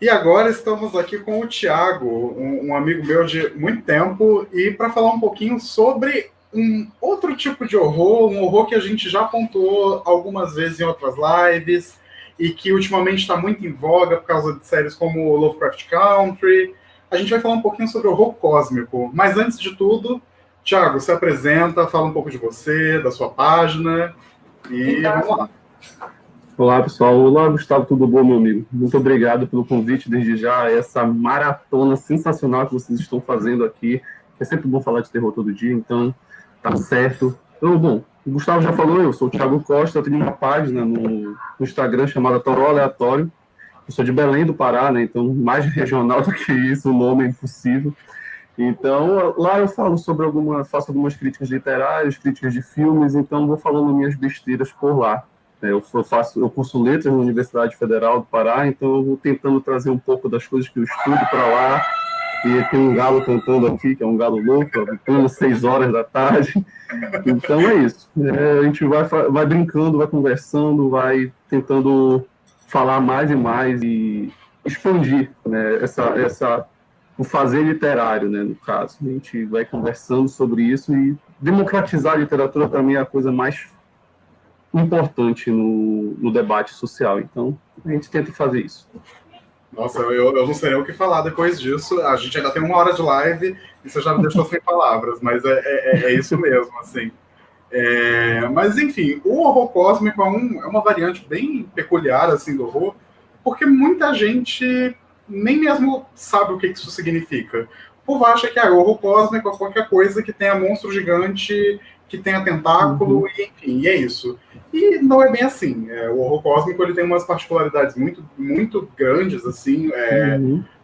E agora estamos aqui com o Thiago, um amigo meu de muito tempo, e para falar um pouquinho sobre um outro tipo de horror, um horror que a gente já pontuou algumas vezes em outras lives, e que ultimamente está muito em voga por causa de séries como Lovecraft Country. A gente vai falar um pouquinho sobre horror cósmico, mas antes de tudo, Thiago, se apresenta, fala um pouco de você, da sua página, e vamos lá. Olá, pessoal. Olá, Gustavo, tudo bom, meu amigo? Muito obrigado pelo convite desde já, essa maratona sensacional que vocês estão fazendo aqui. É sempre bom falar de terror todo dia, então tá certo. Então, bom, o Gustavo já falou, eu sou o Thiago Costa, eu tenho uma página no Instagram chamada Toró Aleatório. Eu sou de Belém do Pará, né? Então, mais regional do que isso, o nome é impossível. Então, lá eu falo sobre faço algumas críticas literárias, críticas de filmes, então vou falando minhas besteiras por lá. Eu curso letras na Universidade Federal do Pará, então eu vou tentando trazer um pouco das coisas que eu estudo para lá. E tem um galo cantando aqui, que é um galo louco, às 6 horas da tarde. Então é isso. A gente vai brincando, vai conversando, vai tentando falar mais e mais e expandir, né, o fazer literário, né, no caso. A gente vai conversando sobre isso e democratizar a literatura, para mim, é a coisa mais importante no debate social. Então, a gente tenta fazer isso. Nossa, eu não sei nem o que falar depois disso. A gente ainda tem 1 hora de live e você já me deixou sem palavras, mas é isso mesmo, assim. Mas, enfim, o horror cósmico é uma variante bem peculiar, assim, do horror, porque muita gente nem mesmo sabe o que isso significa. O povo acha que o horror cósmico é qualquer coisa que tenha monstro gigante, que tenha tentáculo, e enfim, e é isso. E não é bem assim. O horror cósmico ele tem umas particularidades muito, muito grandes, assim.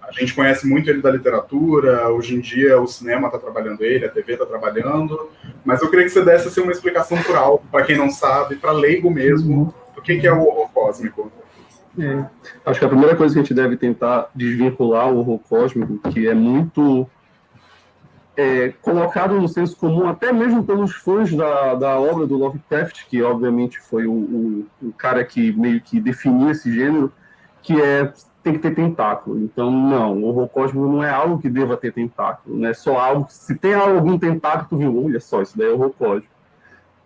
A gente conhece muito ele da literatura, hoje em dia o cinema está trabalhando ele, a TV está trabalhando, mas eu queria que você desse assim, uma explicação por alto, para quem não sabe, para leigo mesmo, do que é o horror cósmico. Acho que a primeira coisa que a gente deve tentar desvincular o horror cósmico, que é muito colocado no senso comum, até mesmo pelos fãs da obra do Lovecraft, que obviamente foi o cara que meio que definiu esse gênero, que tem que ter tentáculo. Então, não, o horror cósmico não é algo que deva ter tentáculo, não é só algo que, se tem algum tentáculo, tu viu, olha só, isso daí é horror cósmico.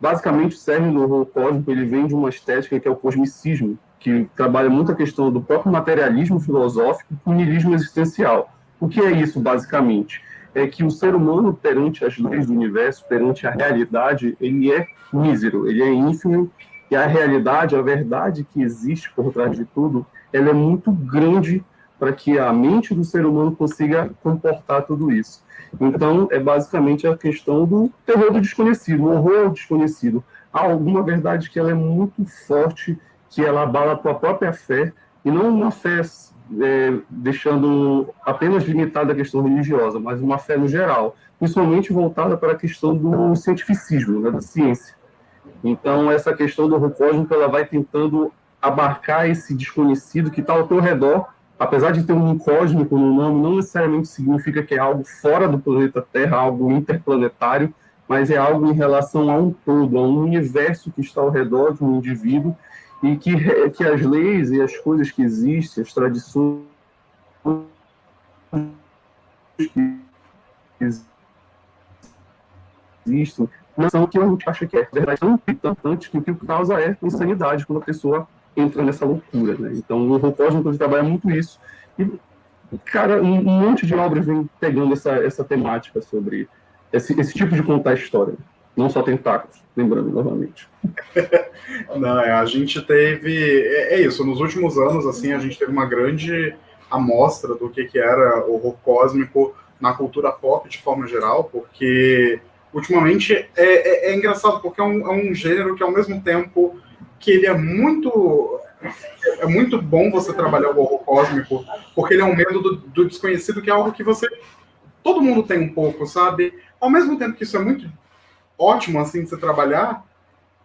Basicamente, o cerne do horror cósmico ele vem de uma estética que é o cosmicismo, que trabalha muito a questão do próprio materialismo filosófico com o niilismo existencial. O que é isso, basicamente? É que o ser humano, perante as leis do universo, perante a realidade, ele é mísero, ele é ínfimo, e a realidade, a verdade que existe por trás de tudo, ela é muito grande para que a mente do ser humano consiga comportar tudo isso. Então, é basicamente a questão do terror do desconhecido, o horror ao desconhecido. Há alguma verdade que ela é muito forte, que ela abala a tua própria fé, e não uma fé deixando apenas limitada a questão religiosa, mas uma fé no geral, principalmente voltada para a questão do cientificismo, né, da ciência. Então, essa questão do horror cósmico, ela vai tentando abarcar esse desconhecido que está ao teu redor, apesar de ter um cósmico no nome, não necessariamente significa que é algo fora do planeta Terra, algo interplanetário, mas é algo em relação a um todo, a um universo que está ao redor de um indivíduo e que as leis e as coisas que existem, as tradições que existem, não são o que a gente acha que é. Na verdade, são importantes que o que causa é insanidade quando a pessoa entra nessa loucura, né? Então, o horror cósmico trabalha muito isso. E, cara, um monte de obras vem pegando essa temática sobre esse tipo de contar a história. Não só tentáculos, lembrando novamente. Não, a gente teve. É isso, nos últimos anos, assim, a gente teve uma grande amostra do que era horror cósmico na cultura pop de forma geral, porque ultimamente é engraçado, porque é um gênero que ao mesmo tempo que ele é muito bom você trabalhar o horror cósmico, porque ele é um medo do desconhecido, que é algo que todo mundo tem um pouco, sabe? Ao mesmo tempo que isso é muito ótimo, assim, de você trabalhar,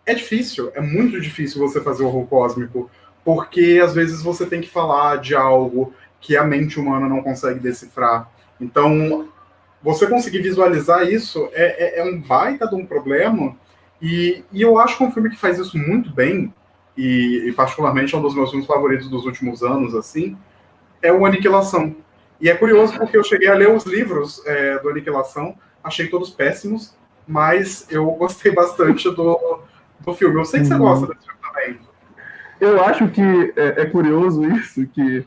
é difícil, é muito difícil você fazer horror cósmico, porque às vezes você tem que falar de algo que a mente humana não consegue decifrar. Então, você conseguir visualizar isso é um baita de um problema, e eu acho que um filme que faz isso muito bem, e particularmente é um dos meus filmes favoritos dos últimos anos, assim, é o Aniquilação. E é curioso porque eu cheguei a ler os livros do Aniquilação, achei todos péssimos, mas eu gostei bastante do filme. Eu sei que você gosta desse filme também. Eu acho que é curioso isso, que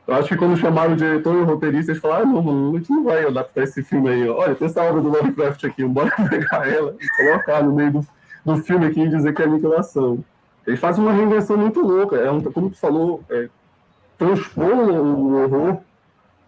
eu acho que quando chamaram o diretor e o roteirista, eles falaram, não, mano, a gente não vai adaptar esse filme aí. Olha, tem essa obra do Lovecraft aqui, bora pegar ela e colocar no meio do filme aqui e dizer que é Aniquilação. Eles fazem uma reinvenção muito louca. Como tu falou, transpor o horror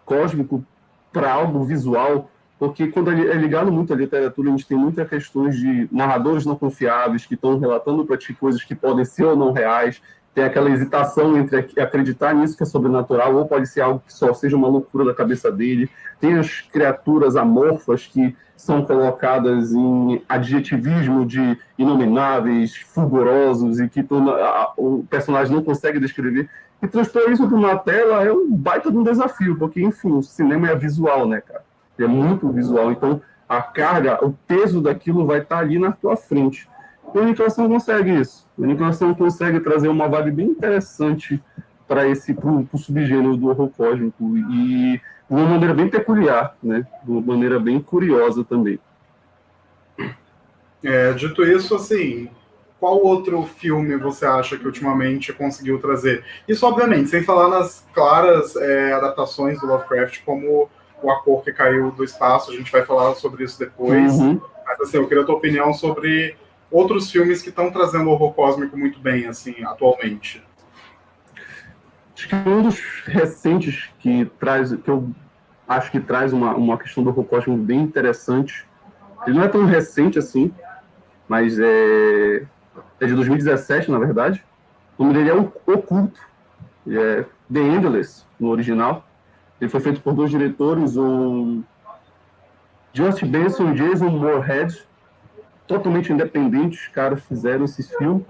cósmico para algo visual, porque quando é ligado muito à literatura, a gente tem muitas questões de narradores não confiáveis que estão relatando para ti coisas que podem ser ou não reais, tem aquela hesitação entre acreditar nisso que é sobrenatural ou pode ser algo que só seja uma loucura da cabeça dele. Tem as criaturas amorfas que são colocadas em adjetivismo de inomináveis, fulgurosos e que o personagem não consegue descrever. E transpor isso para uma tela é um baita de um desafio, porque, enfim, o cinema é visual, né, cara? É muito visual, então a carga, o peso daquilo vai estar ali na tua frente. E a Aniquilação consegue isso. A Aniquilação consegue trazer uma vibe bem interessante para o subgênero do horror cósmico e de uma maneira bem peculiar, né? De uma maneira bem curiosa também. Dito isso, assim, qual outro filme você acha que ultimamente conseguiu trazer? Isso, obviamente, sem falar nas claras adaptações do Lovecraft, como O A Cor que Caiu do Espaço, a gente vai falar sobre isso depois. Mas, assim, eu queria a tua opinião sobre outros filmes que estão trazendo o horror cósmico muito bem, assim, atualmente. Acho que um dos recentes que eu acho que traz uma questão do horror cósmico bem interessante, ele não é tão recente assim, mas é de 2017, na verdade. O nome dele é Oculto, é The Endless, no original. Ele foi feito por dois diretores, o Josh Benson e Jason Moorhead, totalmente independentes, os caras fizeram esse filme.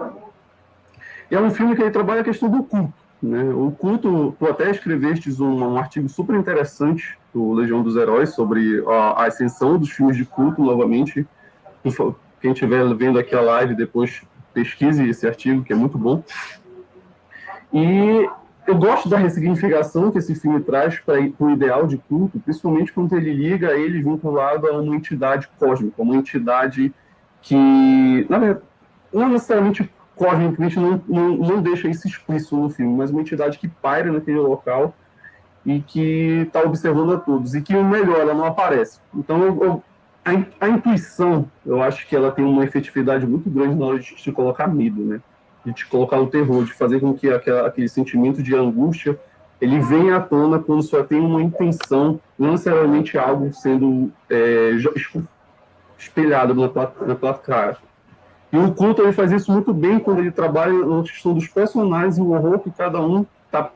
E é um filme que ele trabalha a questão do culto. Né? O culto, tu até escreveste um artigo super interessante do Legião dos Heróis sobre a ascensão dos filmes de culto, novamente. Quem estiver vendo aqui a live, depois pesquise esse artigo, que é muito bom. E eu gosto da ressignificação que esse filme traz para o ideal de culto, principalmente quando ele liga ele vinculado a uma entidade cósmica, uma entidade que, na verdade, não necessariamente cósmica, a gente não deixa isso explícito no filme, mas uma entidade que paira naquele local e que está observando a todos, e que o melhor, ela não aparece. Então, a intuição, eu acho que ela tem uma efetividade muito grande na hora de te colocar medo, né? De te colocar no terror, de fazer com que aquele sentimento de angústia ele venha à tona quando só tem uma intenção, não necessariamente algo sendo espelhado na tua cara. E o culto ele faz isso muito bem quando ele trabalha na questão dos personagens e o horror que cada um tá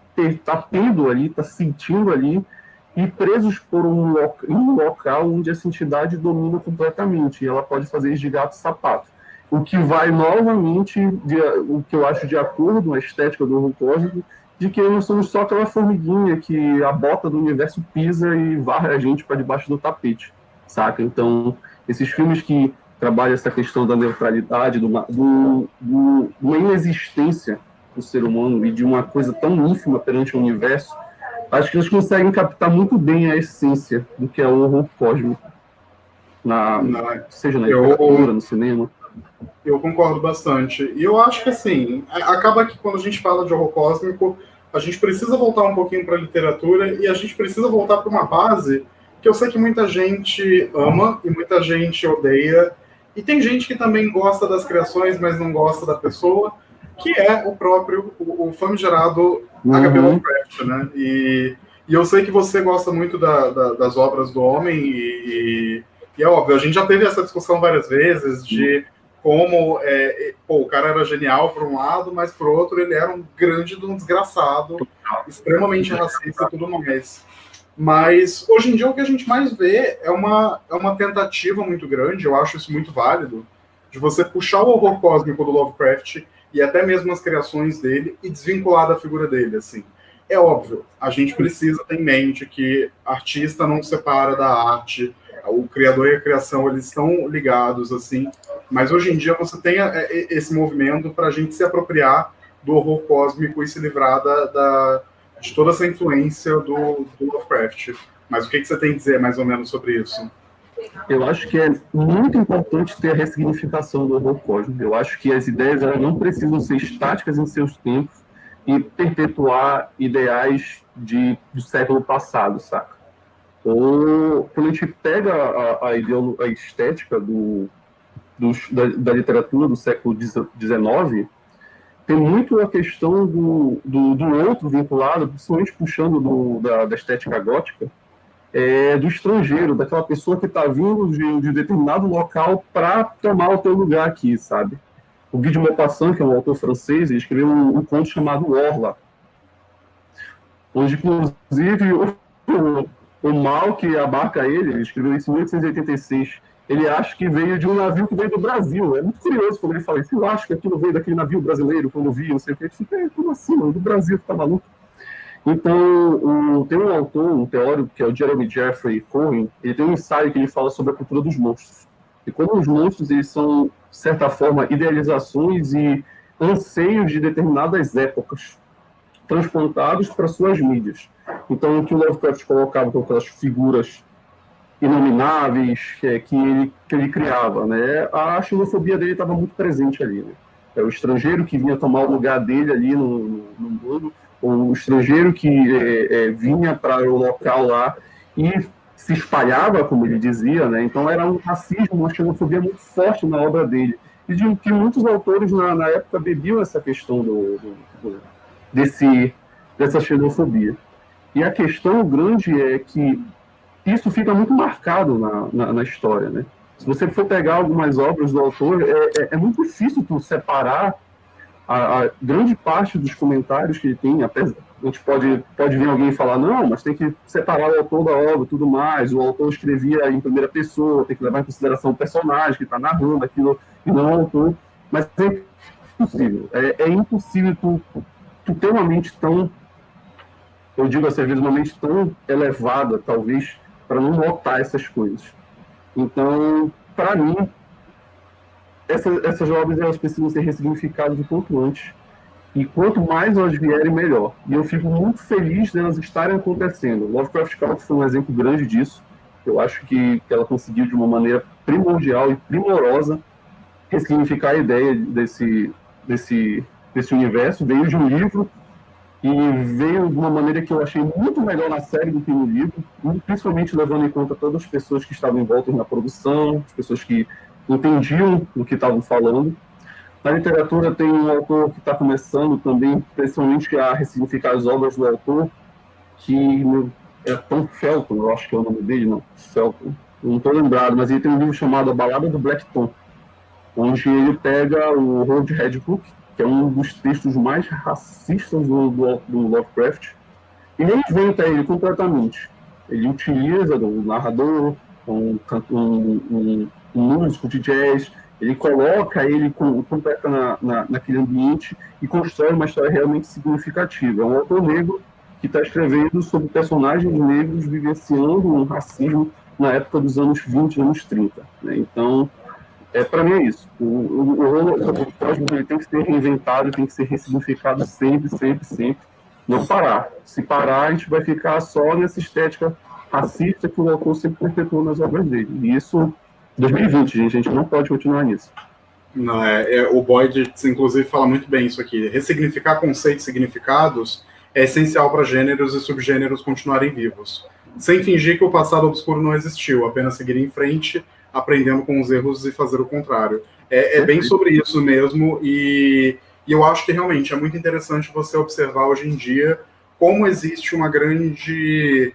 tendo ali, tá sentindo ali, e presos por um local onde essa entidade domina completamente, e ela pode fazer isso de gato e sapato. O que vai novamente, o que eu acho de acordo com a estética do horror cósmico, de que nós somos só aquela formiguinha que a bota do universo pisa e varre a gente para debaixo do tapete, saca? Então, esses filmes que trabalham essa questão da neutralidade, de uma inexistência do ser humano e de uma coisa tão ínfima perante o universo, acho que eles conseguem captar muito bem a essência do que é o horror cósmico, seja na literatura, no cinema. Eu concordo bastante. E eu acho que, assim, acaba que quando a gente fala de horror cósmico, a gente precisa voltar um pouquinho para a literatura e a gente precisa voltar para uma base que eu sei que muita gente ama e muita gente odeia. E tem gente que também gosta das criações, mas não gosta da pessoa, que é o próprio, o famigerado H.P. Lovecraft, né? E eu sei que você gosta muito das obras do homem e é óbvio, a gente já teve essa discussão várias vezes de como o cara era genial por um lado, mas por outro ele era um grande desgraçado, extremamente racista e tudo mais. Mas hoje em dia o que a gente mais vê é uma tentativa muito grande, eu acho isso muito válido, de você puxar o horror cósmico do Lovecraft e até mesmo as criações dele e desvincular da figura dele, assim. É óbvio, a gente precisa ter em mente que artista não separa da arte, o criador e a criação, eles estão ligados, assim, mas hoje em dia você tem esse movimento para a gente se apropriar do horror cósmico e se livrar de toda essa influência do Lovecraft. Mas o que você tem a dizer mais ou menos sobre isso? Eu acho que é muito importante ter a ressignificação do horror cósmico. Eu acho que as ideias elas não precisam ser estáticas em seus tempos e perpetuar ideais do século passado, saca? Ou quando a gente pega a estética da literatura do século XIX, tem muito a questão do outro vinculado, principalmente puxando da estética gótica, do estrangeiro, daquela pessoa que está vindo de determinado local para tomar o teu lugar aqui, sabe? O Guy de Maupassant, que é um autor francês, ele escreveu um conto chamado Orla, onde, inclusive, o mal que abarca ele escreveu isso em 1886, ele acha que veio de um navio que veio do Brasil. É muito curioso quando ele fala isso. Eu acho que aquilo veio daquele navio brasileiro, quando eu vi, não sei o que. Ele fica, como assim, mano? Do Brasil, tá maluco? Então, tem um autor, um teórico, que é o Jeremy Jeffrey Cohen, ele tem um ensaio que ele fala sobre a cultura dos monstros. E como os monstros, eles são, de certa forma, idealizações e anseios de determinadas épocas, transplantados para suas mídias. Então, o que o Lovecraft colocava com aquelas figuras inomináveis que ele criava, né? A xenofobia dele estava muito presente ali, né? É o estrangeiro que vinha tomar o lugar dele ali no mundo, o estrangeiro que vinha para o local lá e se espalhava, como ele dizia, né? Então era um racismo, uma xenofobia muito forte na obra dele. E de que muitos autores na época bebiam essa questão dessa xenofobia. E a questão grande é que isso fica muito marcado na história, né? Se você for pegar algumas obras do autor, é muito difícil tu separar a grande parte dos comentários que ele tem. A gente pode vir alguém falar, não, mas tem que separar o autor da obra e tudo mais, o autor escrevia em primeira pessoa, tem que levar em consideração o personagem que está narrando aquilo, e não o autor. Mas é impossível. É impossível tu ter uma mente tão, eu digo assim, às vezes uma mente tão elevada, talvez, para não notar essas coisas. Então, para mim, essas obras elas precisam ser ressignificadas o quanto antes. E quanto mais elas vierem, melhor. E eu fico muito feliz delas estarem acontecendo. Lovecraft Country foi um exemplo grande disso. Eu acho que ela conseguiu, de uma maneira primordial e primorosa, ressignificar a ideia desse universo. Veio de um livro e veio de uma maneira que eu achei muito melhor na série do que no livro, principalmente levando em conta todas as pessoas que estavam envoltas na produção, as pessoas que entendiam o que estavam falando. Na literatura tem um autor que está começando também, principalmente a ressignificar as obras do autor, que é Tom Felton, eu acho que é o nome dele, não, Felton, não estou lembrado, mas ele tem um livro chamado A Balada do Black Tom, onde ele pega o horror de Red Hook, que é um dos textos mais racistas do Lovecraft, e ele inventa ele completamente. Ele utiliza o narrador, um músico de jazz, ele coloca ele completa naquele ambiente e constrói uma história realmente significativa. É um autor negro que está escrevendo sobre personagens negros vivenciando um racismo na época dos anos 20, anos 30. Né? Então, para mim é isso. O horror cósmico ele tem que ser reinventado, tem que ser ressignificado sempre, sempre, sempre. Não parar. Se parar, a gente vai ficar só nessa estética racista que o autor sempre perpetuou nas obras dele. E isso, 2020, gente, a gente não pode continuar nisso. Não, o Boyd, inclusive, fala muito bem isso aqui. Ressignificar conceitos e significados é essencial para gêneros e subgêneros continuarem vivos. Sem fingir que o passado obscuro não existiu, apenas seguir em frente, aprendendo com os erros e fazer o contrário. É bem sobre isso mesmo, e eu acho que realmente é muito interessante você observar hoje em dia como existe uma grande...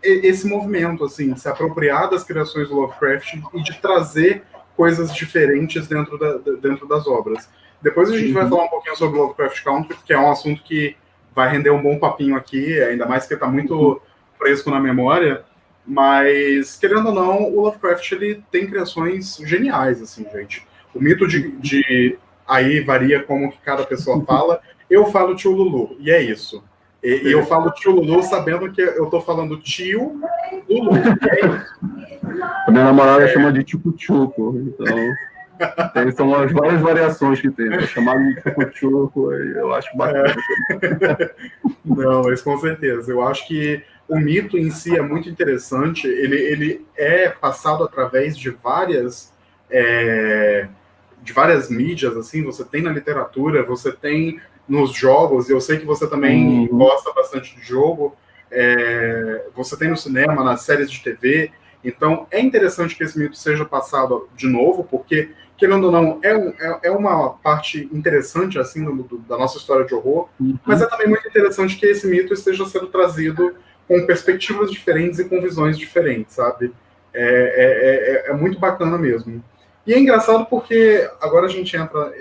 esse movimento, assim, de se apropriar das criações do Lovecraft e de trazer coisas diferentes dentro das obras. Depois a gente vai falar um pouquinho sobre Lovecraft Country, que é um assunto que vai render um bom papinho aqui, ainda mais que está muito fresco na memória, mas, querendo ou não, o Lovecraft ele tem criações geniais, assim, gente. O mito de aí varia como que cada pessoa fala. Eu falo tio Lulu, e é isso. E eu falo tio Lulu sabendo que eu tô falando tio Lulu, e é isso. A minha namorada chama de Tchucu-Tchuco, então... São as várias variações que tem, né? Chamado de choco-choco, eu acho bacana. Não, mas com certeza. Eu acho que o mito em si é muito interessante. Ele é passado através de várias mídias, assim. Você tem na literatura, você tem nos jogos. Eu sei que você também gosta bastante de jogo. Você tem no cinema, nas séries de TV. Então, é interessante que esse mito seja passado de novo, porque, querendo ou não, é uma parte interessante, assim, da nossa história de horror, mas é também muito interessante que esse mito esteja sendo trazido com perspectivas diferentes e com visões diferentes, sabe? É muito bacana mesmo. E é engraçado porque agora a gente entra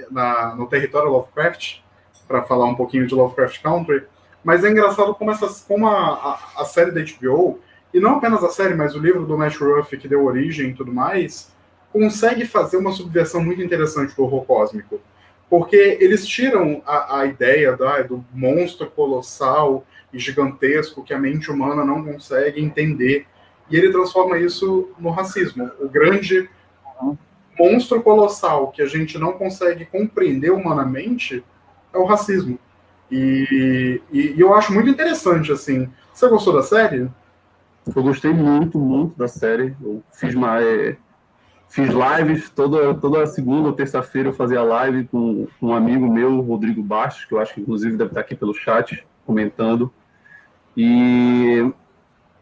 no território Lovecraft, para falar um pouquinho de Lovecraft Country, mas é engraçado como a série da HBO, e não apenas a série, mas o livro do Matt Ruff, que deu origem e tudo mais, consegue fazer uma subversão muito interessante do horror cósmico. Porque eles tiram a ideia do monstro colossal e gigantesco que a mente humana não consegue entender. E ele transforma isso no racismo. O grande monstro colossal que a gente não consegue compreender humanamente é o racismo. E eu acho muito interessante, assim. Você gostou da série? Eu gostei muito, muito da série. Eu fiz lives toda segunda ou terça-feira. Eu fazia live com um amigo meu, Rodrigo Bastos, que eu acho que inclusive deve estar aqui pelo chat comentando. E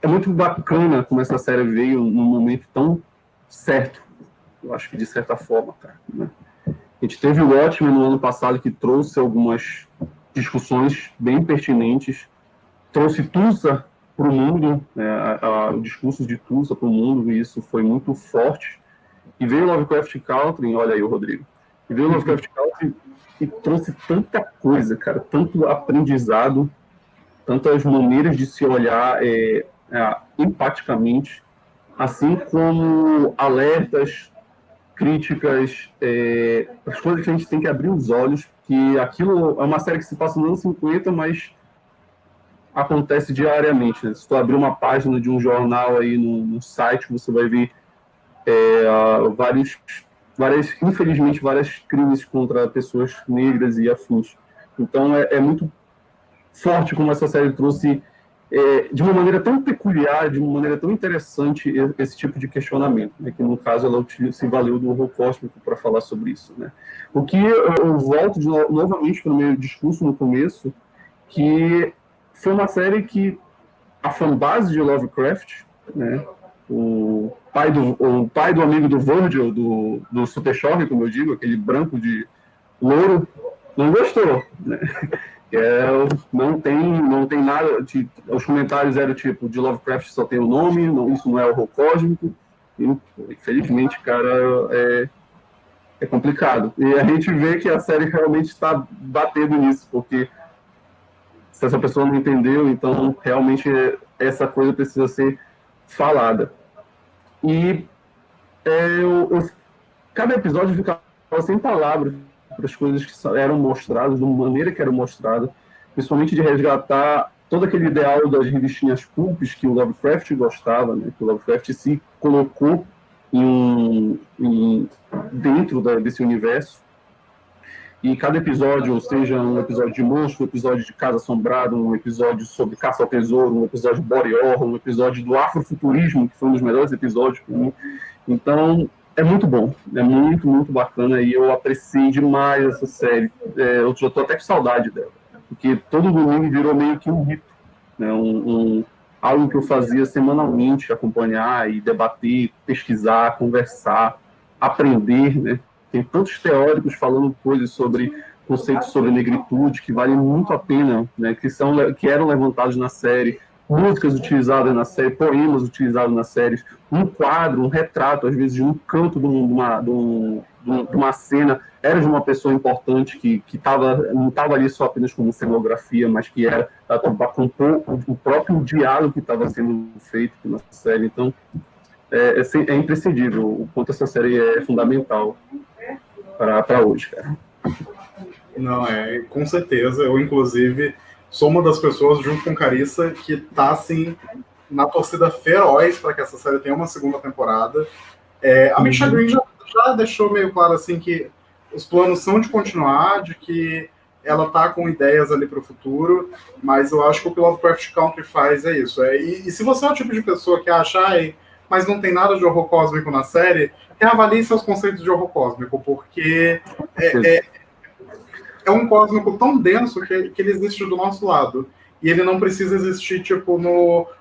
é muito bacana como essa série veio num momento tão certo. Eu acho que de certa forma, cara, né? A gente teve o Watchmen no ano passado, que trouxe algumas discussões bem pertinentes, trouxe Tulsa para o mundo, né, o discurso de Tulsa para o mundo, e isso foi muito forte. E veio o Lovecraft Country, olha aí o Rodrigo, e veio o Lovecraft Country e trouxe tanta coisa, cara, tanto aprendizado, tantas maneiras de se olhar empaticamente, assim como alertas, críticas, as coisas que a gente tem que abrir os olhos, que aquilo é uma série que se passa nos anos 50, mas acontece diariamente, né? Se tu abrir uma página de um jornal aí no site, você vai ver infelizmente, várias crimes contra pessoas negras e afins. Então, é muito forte como essa série trouxe, de uma maneira tão peculiar, de uma maneira tão interessante, esse tipo de questionamento, né? Que no caso ela se valeu do horror cósmico para falar sobre isso, né? O que eu volto novamente para o meu discurso no começo, que foi uma série que a fanbase de Lovecraft, né? O pai do amigo do Virgil, do Super Choque, como eu digo, aquele branco de louro, não gostou, né? Não tem nada. Os comentários eram tipo: de Lovecraft só tem o nome, isso não é horror cósmico. E, infelizmente, cara, é complicado. E a gente vê que a série realmente está batendo nisso, porque se essa pessoa não entendeu, então realmente essa coisa precisa ser falada. E cada episódio ficava sem palavras para as coisas que eram mostradas, de uma maneira que eram mostradas, principalmente de resgatar todo aquele ideal das revistinhas pulps que o Lovecraft gostava, né? Que o Lovecraft se colocou dentro desse universo. E cada episódio, seja um episódio de monstro, um episódio de Casa Assombrada, um episódio sobre caça ao tesouro, um episódio de body horror, um episódio do afrofuturismo, que foi um dos melhores episódios para mim. Então, é muito bom, é muito, muito bacana, e eu apreciei demais essa série. Eu já estou até com saudade dela, porque todo domingo virou meio que um rito, né? Algo que eu fazia semanalmente, acompanhar e debater, pesquisar, conversar, aprender, né? Tem tantos teóricos falando coisas sobre conceitos sobre negritude que valem muito a pena, né? Que eram levantados na série, músicas utilizadas na série, poemas utilizados na série, um quadro, um retrato, às vezes de um canto de uma cena, era de uma pessoa importante que não estava ali só apenas como cenografia, mas que era para compor o próprio diálogo que estava sendo feito na série. Então, é imprescindível o quanto essa série é fundamental para hoje, cara. Não, com certeza. Eu, inclusive, sou uma das pessoas, junto com Carissa, que tá, assim, na torcida feroz para que essa série tenha uma segunda temporada. A Misha Green já deixou meio claro assim que os planos são de continuar, de que ela tá com ideias ali para o futuro, mas eu acho que o que o Lovecraft Country faz é isso. E se você é o tipo de pessoa que acha, ai, mas não tem nada de horror cósmico na série, reavalie seus conceitos de horror cósmico, porque é um cósmico tão denso que ele existe do nosso lado. E ele não precisa existir, tipo,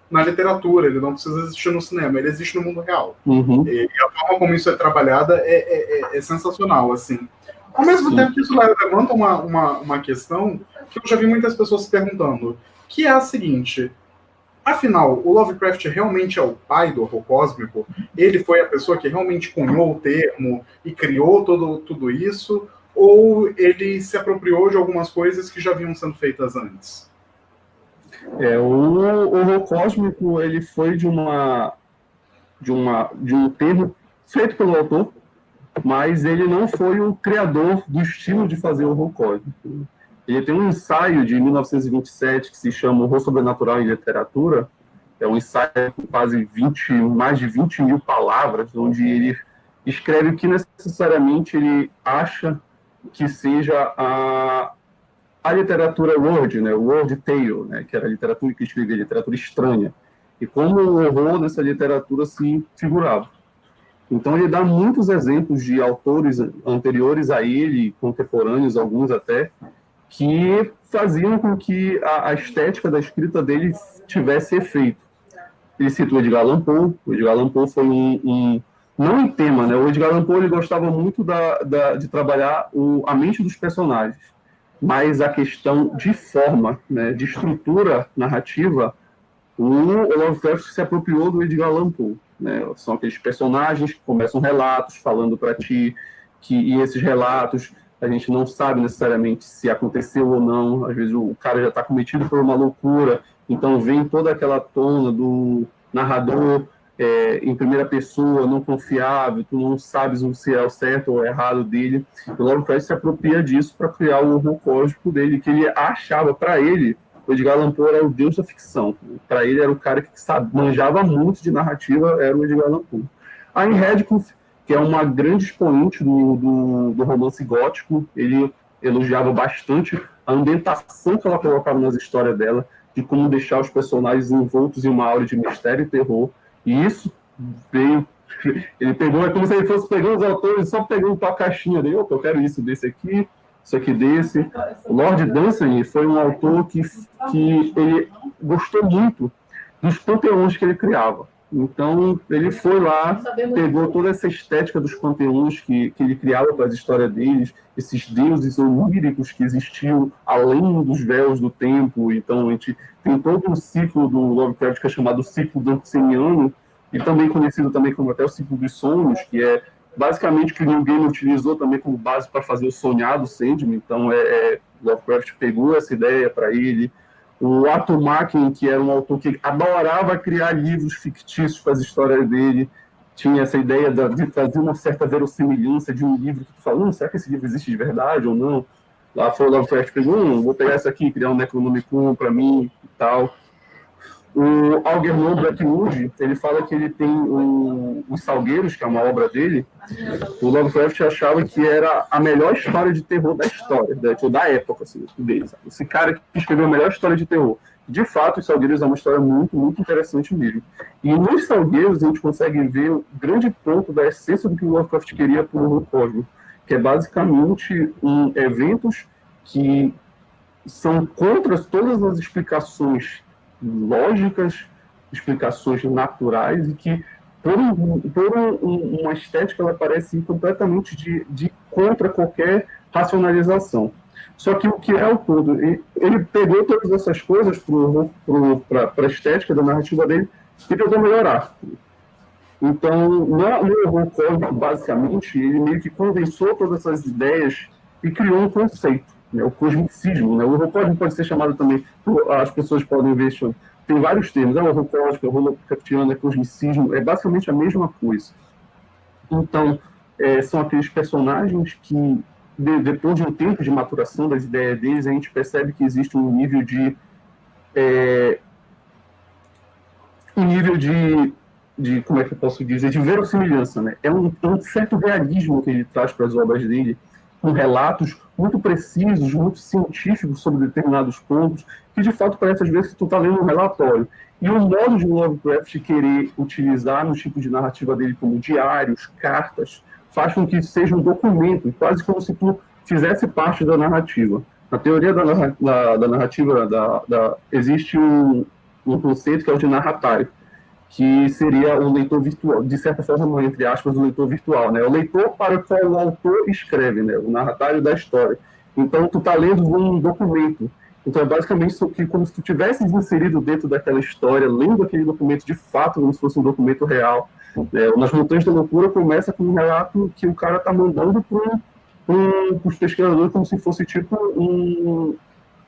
na literatura, ele não precisa existir no cinema, ele existe no mundo real. Uhum. E a forma como isso é trabalhada é sensacional, assim. Ao mesmo tempo que isso levanta uma questão que eu já vi muitas pessoas se perguntando, que é a seguinte: afinal, o Lovecraft realmente é o pai do horror cósmico? Ele foi a pessoa que realmente cunhou o termo e criou tudo isso? Ou ele se apropriou de algumas coisas que já vinham sendo feitas antes? O horror cósmico, ele foi de um termo feito pelo autor, mas ele não foi o criador do estilo de fazer horror cósmico. Ele tem um ensaio de 1927 que se chama Horror Sobrenatural em Literatura. É um ensaio com quase mais de 20 mil palavras, onde ele escreve o que necessariamente ele acha que seja a literatura Word, né, o Word Tale, né, que era a literatura que escrevia, literatura estranha, e como o horror nessa literatura se figurava. Então ele dá muitos exemplos de autores anteriores a ele, contemporâneos, alguns até, que faziam com que a estética da escrita dele tivesse efeito. Ele cita o Edgar Allan Poe. O Edgar Allan Poe foi não em tema, né? O Edgar Allan Poe ele gostava muito de trabalhar a mente dos personagens, mas a questão de forma, né, de estrutura narrativa, o Lovecraft se apropriou do Edgar Allan Poe. Né? São aqueles personagens que começam relatos falando para ti, e esses relatos a gente não sabe necessariamente se aconteceu ou não. Às vezes o cara já está cometido por uma loucura, então vem toda aquela tona do narrador em primeira pessoa, não confiável, tu não sabes se é o certo ou o errado dele. O Lovecraft se apropria disso para criar o horror cósmico dele, que ele achava, para ele, o Edgar Allan Poe era o deus da ficção. Para ele era o cara que manjava muito de narrativa, era o Edgar Allan Poe. A Anne Radcliffe, que é uma grande expoente do romance gótico, ele elogiava bastante a ambientação que ela colocava nas histórias dela, de como deixar os personagens envoltos em uma aura de mistério e terror. E isso veio... Ele pegou, é como se ele fosse pegando os autores, só pegando para a caixinha dele, opa, eu quero isso desse aqui, isso aqui desse. O Lord Dunsany foi um autor que ele gostou muito dos panteões que ele criava. Então, ele foi lá, pegou toda essa estética dos panteões que ele criava para as histórias deles, esses deuses oníricos que existiam além dos véus do tempo. Então, a gente tem todo um ciclo do Lovecraft que é chamado ciclo dunsaniano, e também conhecido também como até o ciclo dos sonhos, que é basicamente que o Neil Gaiman utilizou também como base para fazer o sonhado Sandman. Então, Lovecraft pegou essa ideia para ele. O Arthur Machen, que era um autor que adorava criar livros fictícios para as histórias dele, tinha essa ideia de trazer uma certa verossimilhança de um livro que tu fala, será que esse livro existe de verdade ou não? Lá foi o Lovecraft pegou, vou pegar essa aqui, criar um Necronomicon para mim e tal. O Algernon Blackwood, ele fala que ele tem Os Salgueiros, que é uma obra dele. O Lovecraft achava que era a melhor história de terror da história, da época assim, dele. Sabe? Esse cara que escreveu a melhor história de terror. De fato, Os Salgueiros é uma história muito, muito interessante mesmo. E nos Salgueiros a gente consegue ver o grande ponto da essência do que o Lovecraft queria para o horror cósmico, que é basicamente eventos que são contra todas as explicações lógicas, explicações naturais, e que por uma estética ela parece parece de contra qualquer racionalização. Só que o que é o todo? Ele pegou todas essas coisas para a estética da narrativa dele e tentou melhorar. Então, no horror cósmico, basicamente, ele meio que condensou todas essas ideias e criou um conceito. O cosmicismo, né? O horror cósmico pode ser chamado também, as pessoas podem ver, tem vários termos, o horror cósmico, o horror Lovecraftiano, cosmicismo, é basicamente a mesma coisa. Então, são aqueles personagens que, depois de um tempo de maturação das ideias deles, a gente percebe que existe um nível de como é que eu posso dizer, de verossimilhança, né? É um certo realismo que ele traz para as obras dele, com relatos muito precisos, muito científicos sobre determinados pontos, que de fato parece às vezes que tu está lendo um relatório. E o modo de Lovecraft querer utilizar no tipo de narrativa dele como diários, cartas, faz com que isso seja um documento, quase como se tu fizesse parte da narrativa. Na teoria da narrativa, existe um conceito que é o de narratário, que seria o leitor virtual, de certa forma, entre aspas, o leitor virtual, né? O leitor para o qual o autor escreve, né? O narratário da história. Então, tu está lendo um documento. Então, é basicamente como se tu tivesse inserido dentro daquela história, lendo aquele documento de fato, como se fosse um documento real. Nas Montanhas da Loucura começa com um relato que o cara está mandando para os pesquisadores como se fosse tipo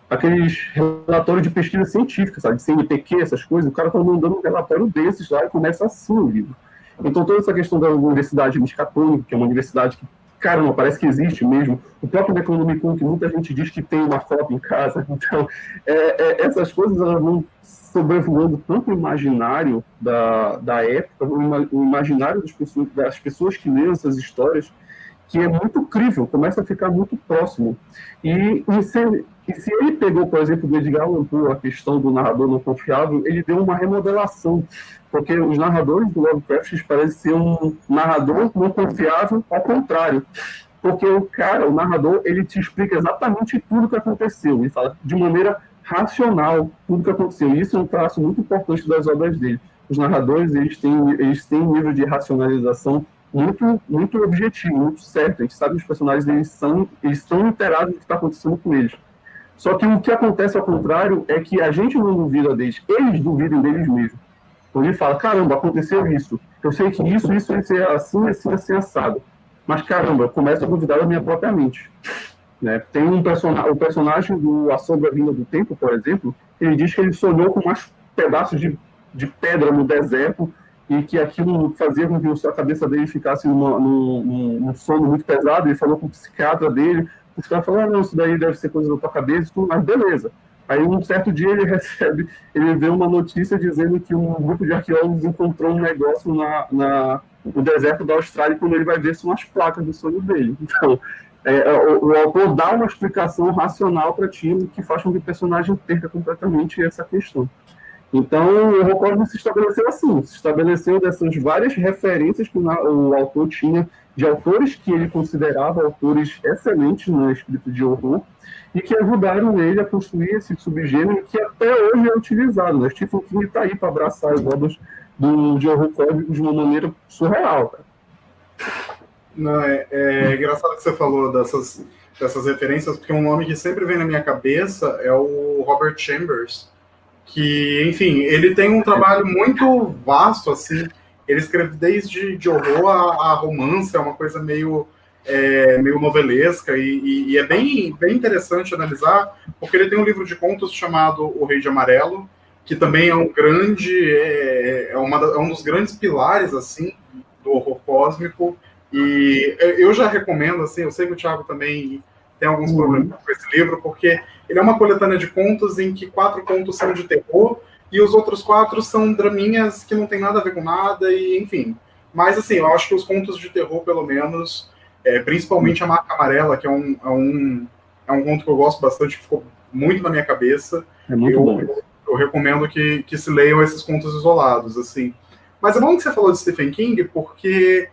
aqueles relatórios de pesquisa científica, sabe, de CNPq, essas coisas, o cara está mandando um relatório desses lá e começa assim o livro. Então, toda essa questão da Universidade Miskatonic, que é uma universidade que, caramba, parece que existe mesmo, o próprio Necronomicon, que muita gente diz que tem uma cópia em casa, então, essas coisas, elas vão sobrevoando tanto o imaginário da época, o imaginário das pessoas que leram essas histórias, que é muito crível, começa a ficar muito próximo. E se ele pegou, por exemplo, do Edgar Allan Poe, a questão do narrador não confiável, ele deu uma remodelação, porque os narradores do Lovecraft parecem ser um narrador não confiável, ao contrário. Porque o narrador, ele te explica exatamente tudo o que aconteceu, ele fala de maneira racional tudo o que aconteceu. E isso é um traço muito importante das obras dele. Os narradores, eles têm um nível de racionalização muito, muito objetivo, muito certo. A gente sabe que os personagens eles estão inteirados do que está acontecendo com eles. Só que o que acontece ao contrário é que a gente não duvida deles, eles duvidam deles mesmos. Então ele fala, caramba, aconteceu isso. Eu sei que isso é assim, assado. Mas caramba, eu começo a duvidar da minha própria mente. Né? Tem o personagem do A Sombra Vinda do Tempo, por exemplo, ele diz que ele sonhou com umas pedaços de pedra no deserto e que aquilo fazia com que a cabeça dele ficasse num sono muito pesado. Ele falou com o psiquiatra dele, o psiquiatra falou, não, isso daí deve ser coisa da tua cabeça, tudo, mas beleza. Aí um certo dia ele vê uma notícia dizendo que um grupo de arqueólogos encontrou um negócio no deserto da Austrália, e quando ele vai ver, são as placas do sonho dele. Então, o autor dá uma explicação racional para ti, que faz com que o personagem perca completamente essa questão. Então, o horror cósmico se estabeleceu assim, se estabeleceu dessas várias referências que o autor tinha de autores que ele considerava autores excelentes na escrita de horror e que ajudaram ele a construir esse subgênero que até hoje é utilizado. Né? Stephen King está aí para abraçar as obras de horror cósmico de uma maneira surreal, cara. Não, é engraçado que você falou dessas referências, porque um nome que sempre vem na minha cabeça é o Robert Chambers, que, enfim, ele tem um trabalho muito vasto, assim, ele escreve desde de horror a romance, é uma coisa meio novelesca, e é bem interessante analisar, porque ele tem um livro de contos chamado O Rei de Amarelo, que também é um dos grandes pilares, assim, do horror cósmico, e eu já recomendo, assim, eu sei que o Thiago também tem alguns problemas com esse livro, porque ele é uma coletânea de contos em que 4 contos são de terror e os outros 4 são draminhas que não tem nada a ver com nada, e enfim. Mas, assim, eu acho que os contos de terror, pelo menos, principalmente a Marca Amarela, que é um conto que eu gosto bastante, que ficou muito na minha cabeça. É muito bom. Eu recomendo que se leiam esses contos isolados, assim. Mas é bom que você falou de Stephen King, porque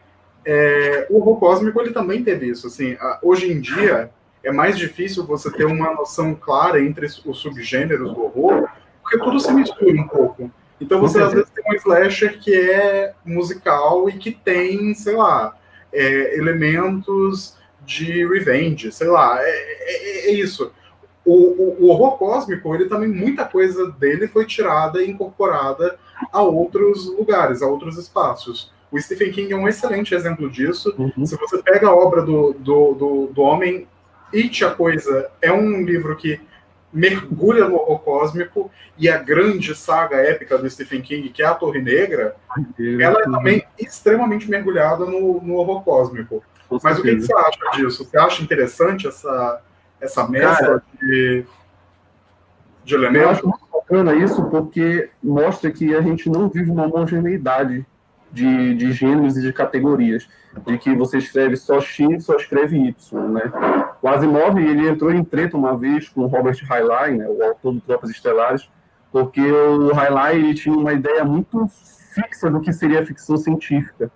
o horror cósmico ele também teve isso. Assim, hoje em dia é mais difícil você ter uma noção clara entre os subgêneros do horror, porque tudo se mistura um pouco. Então você às vezes tem um slasher que é musical e que tem, sei lá, elementos de revenge, sei lá, é isso. O horror cósmico, ele também, muita coisa dele foi tirada e incorporada a outros lugares, a outros espaços. O Stephen King é um excelente exemplo disso. Se você pega a obra do homem, It, a Coisa, é um livro que mergulha no horror cósmico, e a grande saga épica do Stephen King, que é A Torre Negra, ela é também extremamente mergulhada no horror cósmico. Mas o que você acha disso? Você acha interessante essa mescla de elementos? Eu acho muito bacana isso, porque mostra que a gente não vive uma homogeneidade de gêneros e de categorias, de que você escreve só X, só escreve Y, né? O Asimov, ele entrou em treta uma vez com o Robert Heinlein, né, o autor do Tropas Estelares, porque o Heinlein ele tinha uma ideia muito fixa do que seria ficção científica.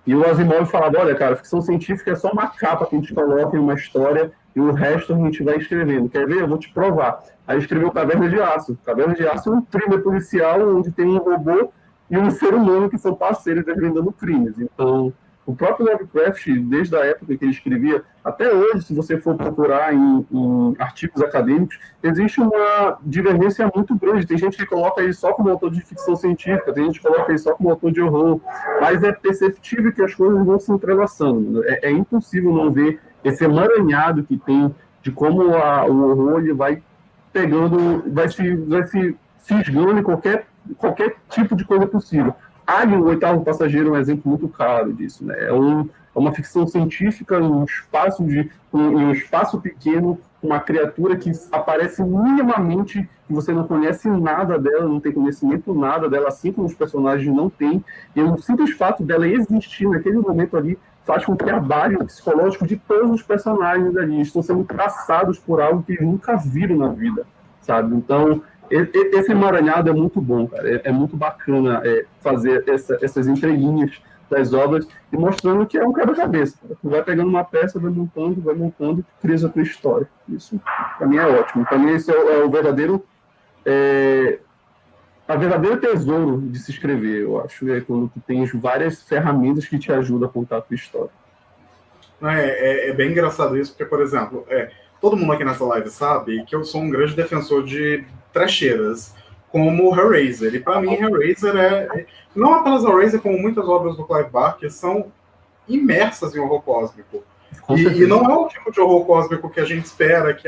E o Asimov falava, olha, cara, ficção científica é só uma capa que a gente coloca em uma história e o resto a gente vai escrevendo. Quer ver? Eu vou te provar. Aí escreveu Caverna de Aço. Caverna de Aço é um thriller policial onde tem um robô e um ser humano que são parceiros desvendando crimes. Então, o próprio Lovecraft, desde a época que ele escrevia, até hoje, se você for procurar em artigos acadêmicos, existe uma divergência muito grande. Tem gente que coloca ele só como autor de ficção científica, tem gente que coloca ele só como autor de horror, mas é perceptível que as coisas vão se entrelaçando. É impossível não ver esse emaranhado que tem de como o horror ele vai pegando, vai se fisgando em qualquer tipo de coisa possível. Alien, o Oitavo Passageiro, é um exemplo muito claro disso, né? É uma ficção científica em um espaço pequeno, uma criatura que aparece minimamente, que você não conhece nada dela, não tem conhecimento nada dela, assim como os personagens não têm, e o simples fato dela existir naquele momento ali faz com que abale o psicológico de todos os personagens ali, estão sendo traçados por algo que eles nunca viram na vida, sabe? Então, esse emaranhado é muito bom, cara. É muito bacana fazer essas entrelinhas das obras e mostrando que é um quebra-cabeça. Tu vai pegando uma peça, vai montando e cria a tua história. Isso, para mim, é ótimo. Para mim, esse é o verdadeiro tesouro de se escrever, eu acho. É quando tu tens várias ferramentas que te ajudam a contar a tua história. É bem engraçado isso, porque, por exemplo, todo mundo aqui nessa live sabe que eu sou um grande defensor de trecheiras, como Hellraiser. E para mim, Hellraiser não apenas Hellraiser, como muitas obras do Clive Barker, são imersas em horror cósmico. E não é o tipo de horror cósmico que a gente espera, que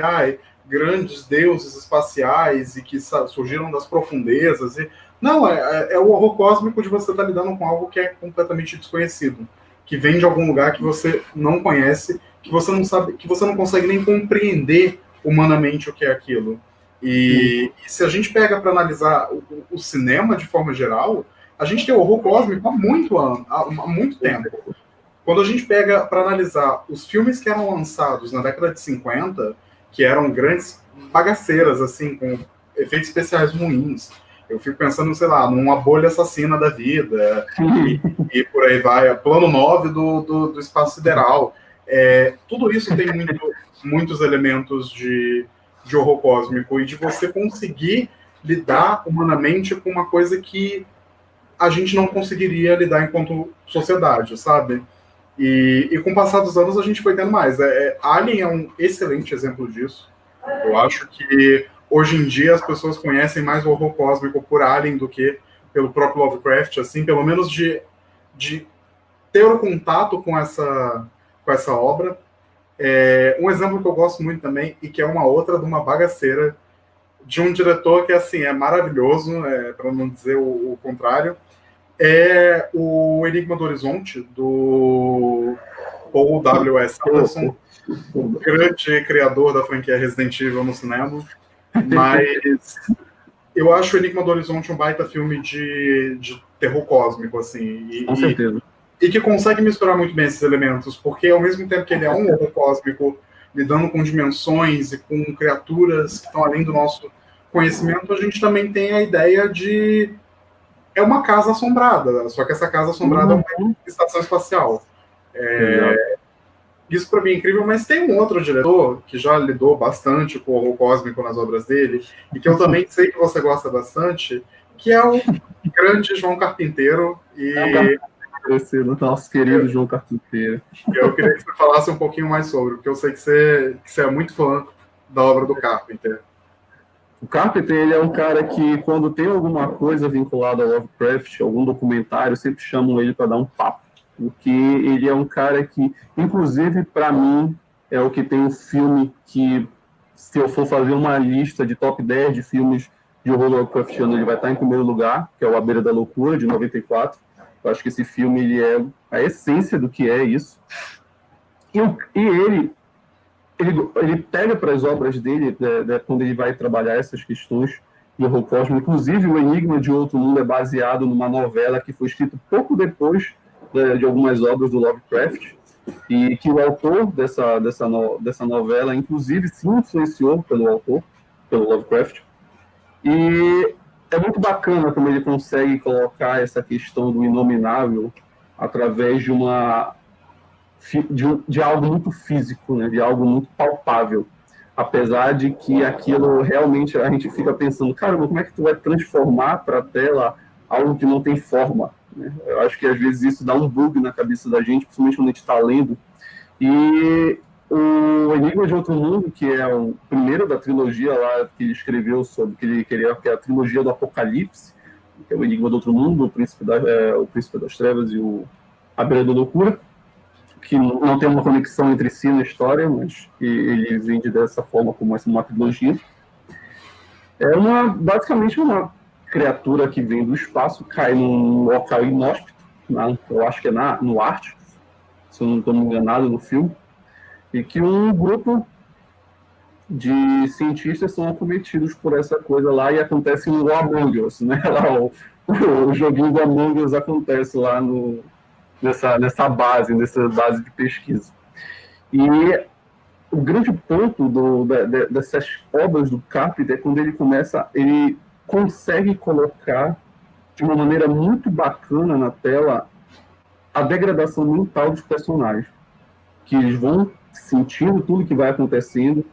grandes deuses espaciais e que surgiram das profundezas. Não, é o horror cósmico de você estar lidando com algo que é completamente desconhecido, que vem de algum lugar que você não conhece, que você não sabe, que você não consegue nem compreender humanamente o que é aquilo. E se a gente pega para analisar o cinema de forma geral, a gente tem horror cósmico há muito tempo. Quando a gente pega para analisar os filmes que eram lançados na década de 50, que eram grandes bagaceiras, assim, com efeitos especiais ruins, eu fico pensando, sei lá, numa bolha assassina da vida, e por aí vai, plano 9 do espaço sideral. Tudo isso tem muitos elementos de horror cósmico e de você conseguir lidar humanamente com uma coisa que a gente não conseguiria lidar enquanto sociedade, sabe? E com o passar dos anos a gente foi tendo mais. Alien é um excelente exemplo disso. Eu acho que hoje em dia as pessoas conhecem mais o horror cósmico por Alien do que pelo próprio Lovecraft, assim, pelo menos de ter o contato com essa obra. Um exemplo que eu gosto muito também, e que é uma outra de uma bagaceira, de um diretor que assim, é maravilhoso, para não dizer o contrário, é o Enigma do Horizonte, do Paul W.S. Anderson, o grande criador da franquia Resident Evil no cinema. Mas eu acho o Enigma do Horizonte um baita filme de terror cósmico, assim. Com certeza. E que consegue misturar muito bem esses elementos, porque ao mesmo tempo que ele é um horror cósmico, lidando com dimensões e com criaturas que estão além do nosso conhecimento, a gente também tem a ideia de... É uma casa assombrada, só que essa casa assombrada é uma estação espacial. Isso para mim é incrível, mas tem um outro diretor que já lidou bastante com o horror cósmico nas obras dele, e que eu também sei que você gosta bastante, que é o grande João Carpinteiro. Esse nosso querido João Carpinteiro. Eu queria que você falasse um pouquinho mais sobre, porque eu sei que você é muito fã da obra do Carpenter. O Carpenter, ele é um cara que, quando tem alguma coisa vinculada ao Lovecraft, algum documentário, sempre chamam ele para dar um papo. Porque ele é um cara que, inclusive, para mim, é o que tem um filme que, se eu for fazer uma lista de top 10 de filmes de horror Lovecraftiano, ele vai estar em primeiro lugar, que é o A Beira da Loucura, de 94. Eu acho que esse filme ele é a essência do que é isso. E ele pega para as obras dele, quando ele vai trabalhar essas questões, de horror cósmico. Inclusive, O Enigma de Outro Mundo é baseado numa novela que foi escrita pouco depois de algumas obras do Lovecraft, e que o autor dessa novela, inclusive, se influenciou pelo autor, pelo Lovecraft. E é muito bacana como ele consegue colocar essa questão do inominável através de algo muito físico, né? De algo muito palpável. Apesar de que aquilo realmente a gente fica pensando, caramba, como é que tu vai transformar para a tela algo que não tem forma? Né? Eu acho que às vezes isso dá um bug na cabeça da gente, principalmente quando a gente está lendo. E o Enigma de Outro Mundo, que é o primeiro da trilogia lá que ele escreveu sobre, que ele queria, que é a trilogia do Apocalipse, que é o Enigma do Outro Mundo, o Príncipe das Trevas e a Beira da Loucura, que não tem uma conexão entre si na história, mas que ele vende dessa forma como uma trilogia. É basicamente uma criatura que vem do espaço, cai num local inóspito, eu acho que é no Ártico, se eu não estou enganado no filme, e que um grupo de cientistas são acometidos por essa coisa lá e acontece no Among Us, né? Lá, o joguinho do Among Us acontece lá nessa base de pesquisa. E o grande ponto dessas obras do Carpenter é quando ele consegue colocar de uma maneira muito bacana na tela a degradação mental dos personagens, que eles vão sentindo tudo que vai acontecendo.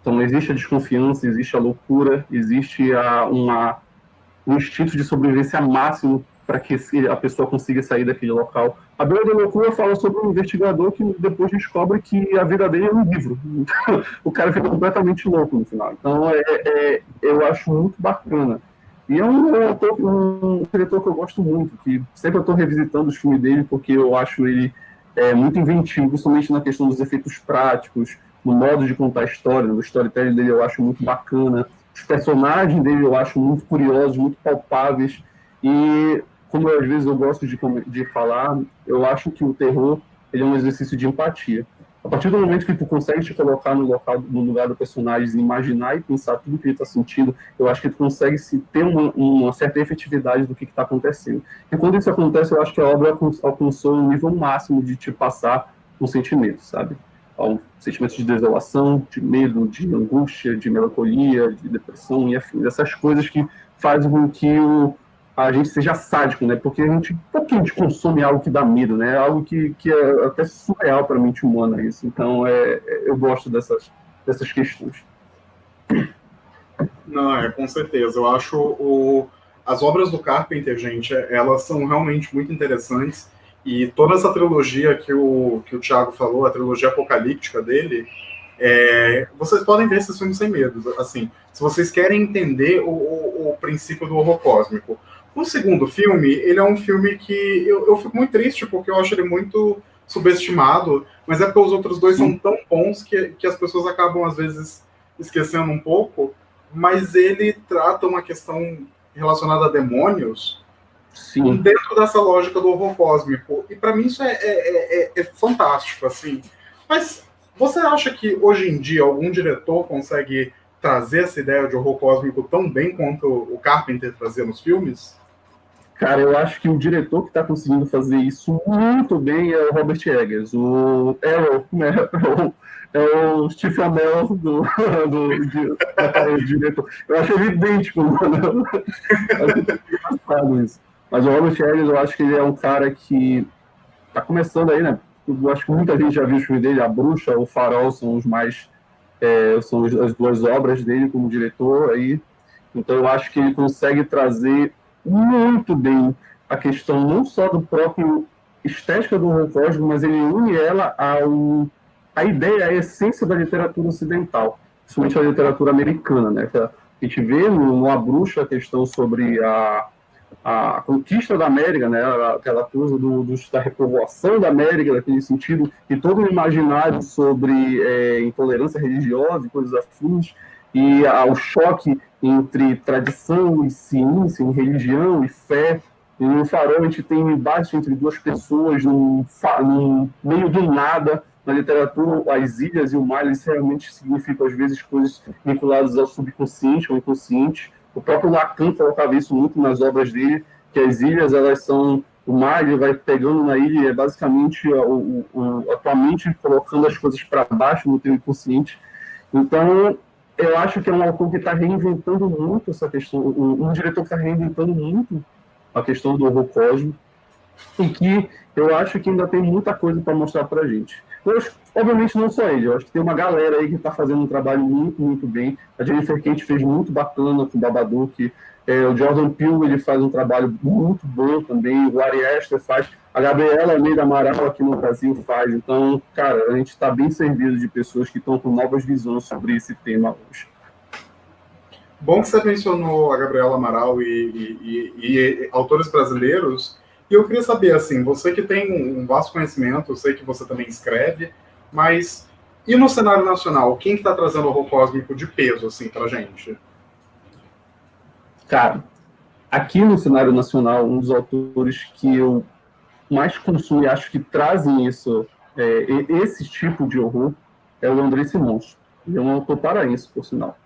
Então existe a desconfiança, existe a loucura, existe um instinto de sobrevivência máximo para que a pessoa consiga sair daquele local. A Beira da Loucura fala sobre um investigador que depois descobre que a vida dele é um livro. Então, o cara fica completamente louco no final. Então, eu acho muito bacana. E é um diretor que eu gosto muito, que sempre eu estou revisitando os filmes dele, porque eu acho ele muito inventivo, principalmente na questão dos efeitos práticos, no modo de contar a história, no storytelling dele eu acho muito bacana. Os personagens dele eu acho muito curiosos, muito palpáveis, e como às vezes eu gosto de falar, eu acho que o terror ele é um exercício de empatia. A partir do momento que tu consegue te colocar no lugar do personagem, imaginar e pensar tudo que ele está sentindo, eu acho que tu consegue ter uma certa efetividade do que está acontecendo. E quando isso acontece, eu acho que a obra alcançou um nível máximo de te passar um sentimento, sabe? Um sentimento de desolação, de medo, de angústia, de melancolia, de depressão e afins. Essas coisas que fazem com que a gente seja sádico, né? Porque por que a gente consome algo que dá medo, né? Algo que é até surreal para a mente humana isso. Então, eu gosto dessas questões. Não, com certeza. Eu acho as obras do Carpenter, gente, elas são realmente muito interessantes. E toda essa trilogia que o Thiago falou, a trilogia apocalíptica dele, vocês podem ver esses filmes sem medo. Assim, se vocês querem entender o princípio do horror cósmico. O segundo filme, ele é um filme que eu fico muito triste, porque eu acho ele muito subestimado, mas é porque os outros dois são tão bons que as pessoas acabam, às vezes, esquecendo um pouco, mas ele trata uma questão relacionada a demônios, Sim, dentro dessa lógica do horror cósmico. E para mim isso é fantástico, assim. Mas você acha que hoje em dia algum diretor consegue trazer essa ideia de horror cósmico tão bem quanto o Carpenter trazia nos filmes? cara, eu acho que o diretor que está conseguindo fazer isso muito bem é o Robert Eggers, o Arrow, né? É o Steve Amell do diretor. Eu acho ele idêntico, mano. É engraçado isso. Mas o Robert Eggers, eu acho que ele é um cara que está começando aí, né? Eu acho que muita gente já viu os filmes dele, A Bruxa, O Farol são os mais... são as duas obras dele como diretor aí. Então eu acho que ele consegue trazer muito bem a questão não só do próprio estética do horror cósmico, mas ele une ela à ideia, à essência da literatura ocidental, principalmente a literatura americana, né? Que a gente vê no A Bruxa a questão sobre a conquista da América, né? Aquela coisa da repovoação da América, daquele sentido, e todo o imaginário sobre intolerância religiosa e coisas afins, e o choque entre tradição e ciência, em religião e fé. E no Farol a gente tem um embate entre duas pessoas num meio do nada. Na literatura, as ilhas e o mar, eles realmente significam, às vezes, coisas vinculadas ao subconsciente, ao inconsciente. O próprio Lacan colocava isso muito nas obras dele, que as ilhas, elas são... O mar, ele vai pegando na ilha e é basicamente a tua mente colocando as coisas para baixo no teu inconsciente. Então, eu acho que é um autor que está reinventando muito essa questão, um diretor que está reinventando muito a questão do horror cósmico, e que eu acho que ainda tem muita coisa para mostrar para a gente. Obviamente não só ele, eu acho que tem uma galera aí que está fazendo um trabalho muito, muito bem. A Jennifer Kent fez muito bacana com o Babadook, o Jordan Peele ele faz um trabalho muito bom também, o Ari Aster faz, a Gabriela Almeida Amaral aqui no Brasil faz. Então, cara, a gente está bem servido de pessoas que estão com novas visões sobre esse tema hoje. Bom que você mencionou a Gabriela Amaral e autores brasileiros. E eu queria saber, assim, você que tem um vasto conhecimento, eu sei que você também escreve, mas e no cenário nacional, quem que está trazendo o horror cósmico de peso, assim, pra gente? Cara, aqui no cenário nacional, um dos autores que eu mais consumo e acho que trazem isso, esse tipo de horror, é o André Simões. Ele é um autor paraense, por sinal.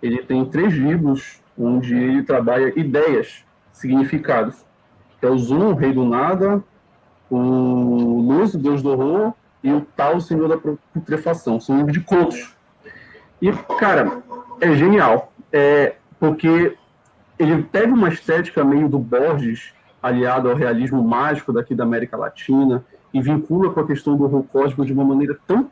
Ele tem 3 livros onde ele trabalha ideias, significados. É o Zoom, o Rei do Nada, o Luz, o Deus do Horror, e o Tal, o Senhor da Putrefação. São livros de contos. E, cara, é genial. Porque ele pega uma estética meio do Borges, aliado ao realismo mágico daqui da América Latina, e vincula com a questão do horror cósmico de uma maneira tão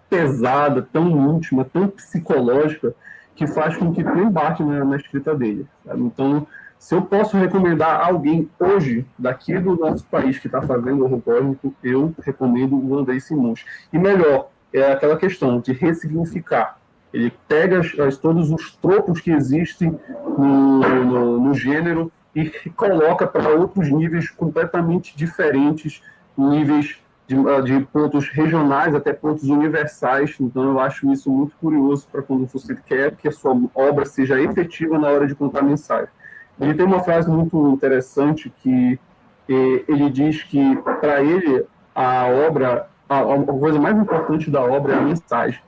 pesada, tão íntima, tão psicológica, que faz com que tu embarque na escrita dele. Sabe? Então, se eu posso recomendar alguém hoje, daqui do nosso país, que está fazendo horror cósmico, eu recomendo o André Simões. E melhor, é aquela questão de ressignificar. Ele pega todos os tropos que existem no gênero e coloca para outros níveis completamente diferentes, níveis de pontos regionais até pontos universais. Então eu acho isso muito curioso para quando você quer que a sua obra seja efetiva na hora de contar mensagem. Ele tem uma frase muito interessante que ele diz que para ele a coisa mais importante da obra é a mensagem.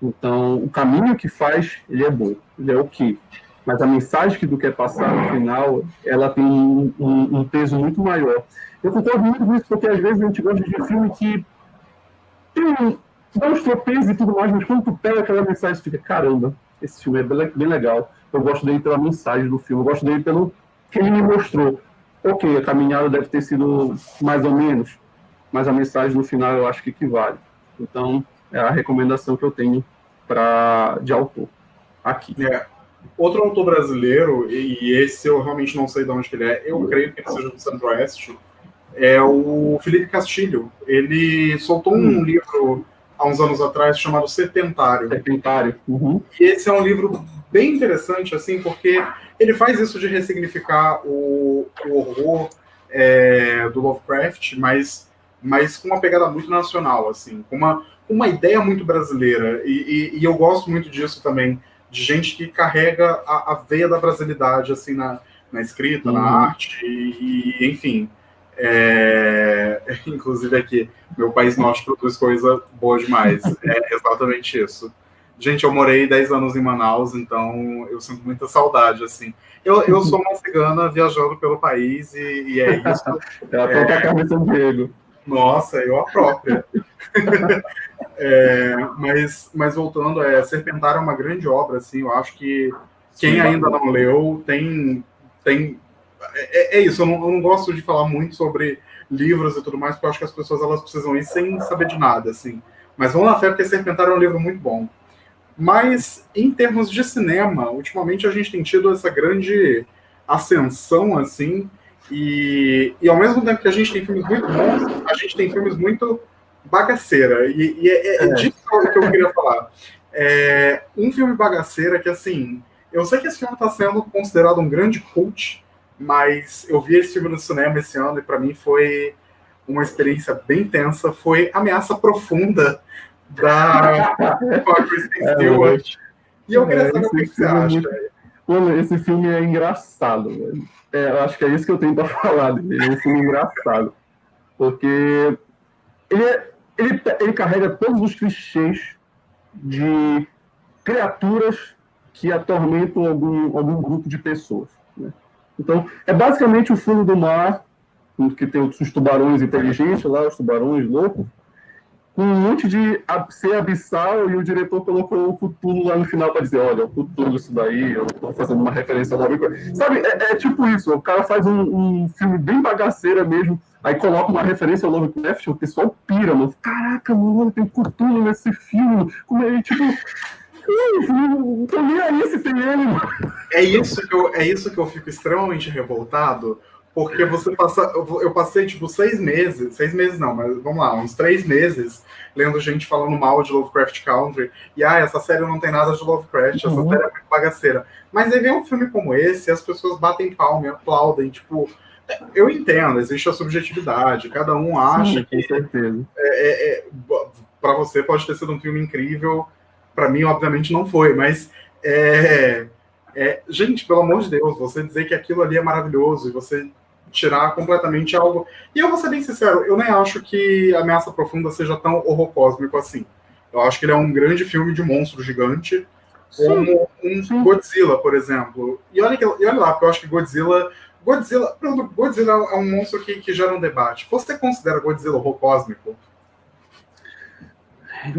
Então, o caminho que faz, ele é bom, ele é ok. Mas a mensagem que tu quer passar no final, ela tem um peso muito maior. Eu concordo muito com isso, porque às vezes a gente gosta de filme que dá uns tropeços e tudo mais, mas quando tu pega aquela mensagem, tu fica, caramba, esse filme é bem legal. Eu gosto dele pela mensagem do filme, eu gosto dele pelo que ele me mostrou. Ok, a caminhada deve ter sido mais ou menos, mas a mensagem no final eu acho que equivale. Então, é a recomendação que eu tenho de autor aqui. Outro autor brasileiro, e esse eu realmente não sei de onde que ele é, eu creio que ele seja do Centro-Oeste, é o Felipe Castilho. Ele soltou um livro há uns anos atrás chamado Serpentário. Uhum. E esse é um livro bem interessante, assim, porque ele faz isso de ressignificar o horror do Lovecraft, mas com uma pegada muito nacional, assim, com uma ideia muito brasileira. E eu gosto muito disso também, de gente que carrega a veia da brasilidade, assim, na escrita, na arte, enfim. Inclusive aqui, meu país norte produz coisa boa demais. É exatamente isso. Gente, eu morei 10 anos em Manaus, então eu sinto muita saudade, assim. Eu sou uma cigana viajando pelo país e é isso. É a própria Carmen São Diego. Nossa, eu a própria. Mas voltando, Serpentário é uma grande obra, assim, eu acho que quem ainda não leu tem isso, eu não gosto de falar muito sobre livros e tudo mais, porque eu acho que as pessoas elas precisam ir sem saber de nada, assim. Mas vão na fé, porque Serpentário é um livro muito bom. Mas, em termos de cinema, ultimamente a gente tem tido essa grande ascensão, assim, e ao mesmo tempo que a gente tem filmes muito bons, a gente tem filmes muito bagaceira. E é disso que eu queria falar. Um filme bagaceira que, assim, eu sei que esse filme está sendo considerado um grande cult, mas eu vi esse filme no cinema esse ano e para mim foi uma experiência bem tensa. Foi Ameaça Profunda da Kristen Stewart. E eu queria saber o que você acha. Esse filme é engraçado, velho. Eu acho que é isso que eu tenho para falar dele. É um filme engraçado. Porque ele carrega todos os clichês de criaturas que atormentam algum grupo de pessoas, né? Então, é basicamente o fundo do mar, que tem os tubarões inteligentes lá, os tubarões loucos, com um monte de ser abissal, e o diretor colocou o Cthulhu lá no final para dizer, olha, o Cthulhu isso daí, eu estou fazendo uma referência a Lovecraft. Sabe, é tipo isso, o cara faz um filme bem bagaceira mesmo, aí coloca uma referência ao Lovecraft, o pessoal pira, mano. Caraca, mano, tem Cthulhu nesse filme. Como é, tipo... Não tô nem aí se tem ele, mano. É isso que eu fico extremamente revoltado, porque eu passei tipo 6 meses não, mas vamos lá, uns 3 meses, lendo gente falando mal de Lovecraft Country, e essa série não tem nada de Lovecraft, essa série é muito bagaceira. Mas aí vem um filme como esse, e as pessoas batem palma, aplaudem, tipo, eu entendo, existe a subjetividade, cada um acha que com certeza. Para você pode ter sido um filme incrível, para mim obviamente não foi, mas gente, pelo amor de Deus, você dizer que aquilo ali é maravilhoso e você tirar completamente algo... E eu vou ser bem sincero, eu nem acho que Ameaça Profunda seja tão horror cósmico assim. Eu acho que ele é um grande filme de monstro gigante, como um Godzilla, por exemplo. E olha lá, porque eu acho que Godzilla é um monstro que gera um debate. Você considera Godzilla horror cósmico?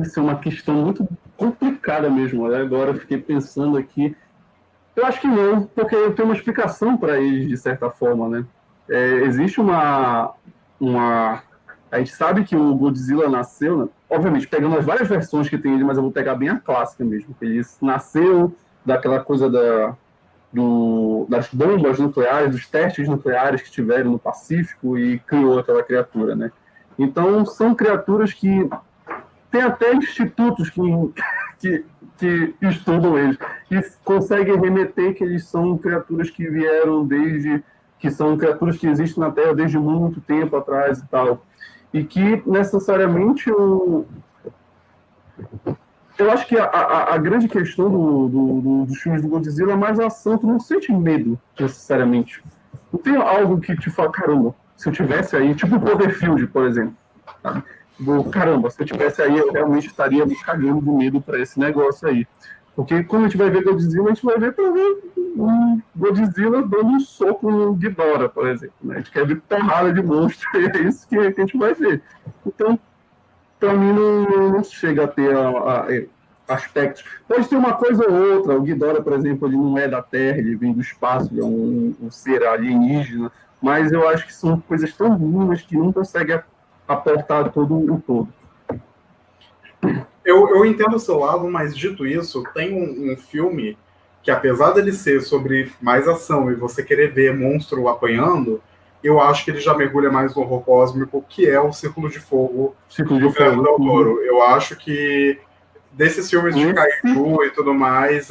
Isso é uma questão muito complicada mesmo. Agora eu fiquei pensando aqui. Eu acho que não, porque eu tenho uma explicação para eles, de certa forma, né? Existe uma... A gente sabe que o Godzilla nasceu, né? Obviamente, pegando as várias versões que tem ele, mas eu vou pegar bem a clássica mesmo. Ele nasceu daquela coisa das bombas nucleares, dos testes nucleares que tiveram no Pacífico e criou aquela criatura, né? Então, são criaturas que... Tem até institutos que estudam eles, e conseguem remeter que eles são criaturas que vieram que são criaturas que existem na Terra desde muito tempo atrás e tal. E que, necessariamente, eu acho que a grande questão dos filmes do Godzilla é mais a ação. Tu não sente medo, necessariamente. Não tem algo que te fala, caramba, se eu tivesse aí, tipo o Cloverfield, por exemplo, sabe? Caramba, se eu tivesse aí, eu realmente estaria me cagando de medo para esse negócio aí. Porque quando a gente vai ver Godzilla, a gente vai ver um Godzilla dando um soco no Ghidorah, por exemplo, né? A gente quer ver porrada de monstro, e é isso que a gente vai ver. Então, para mim, não chega a ter aspectos. Pode ter uma coisa ou outra. O Ghidorah, por exemplo, ele não é da Terra, ele vem do espaço, ele é um ser alienígena, mas eu acho que são coisas tão mínimas que não conseguem aportar todo o todo. Eu entendo o seu lado, mas dito isso, tem um filme que, apesar dele ser sobre mais ação e você querer ver monstro apanhando, eu acho que ele já mergulha mais no horror cósmico, que é o Círculo de Fogo do Guillermo del Toro. Eu acho que desses filmes de kaiju e tudo mais,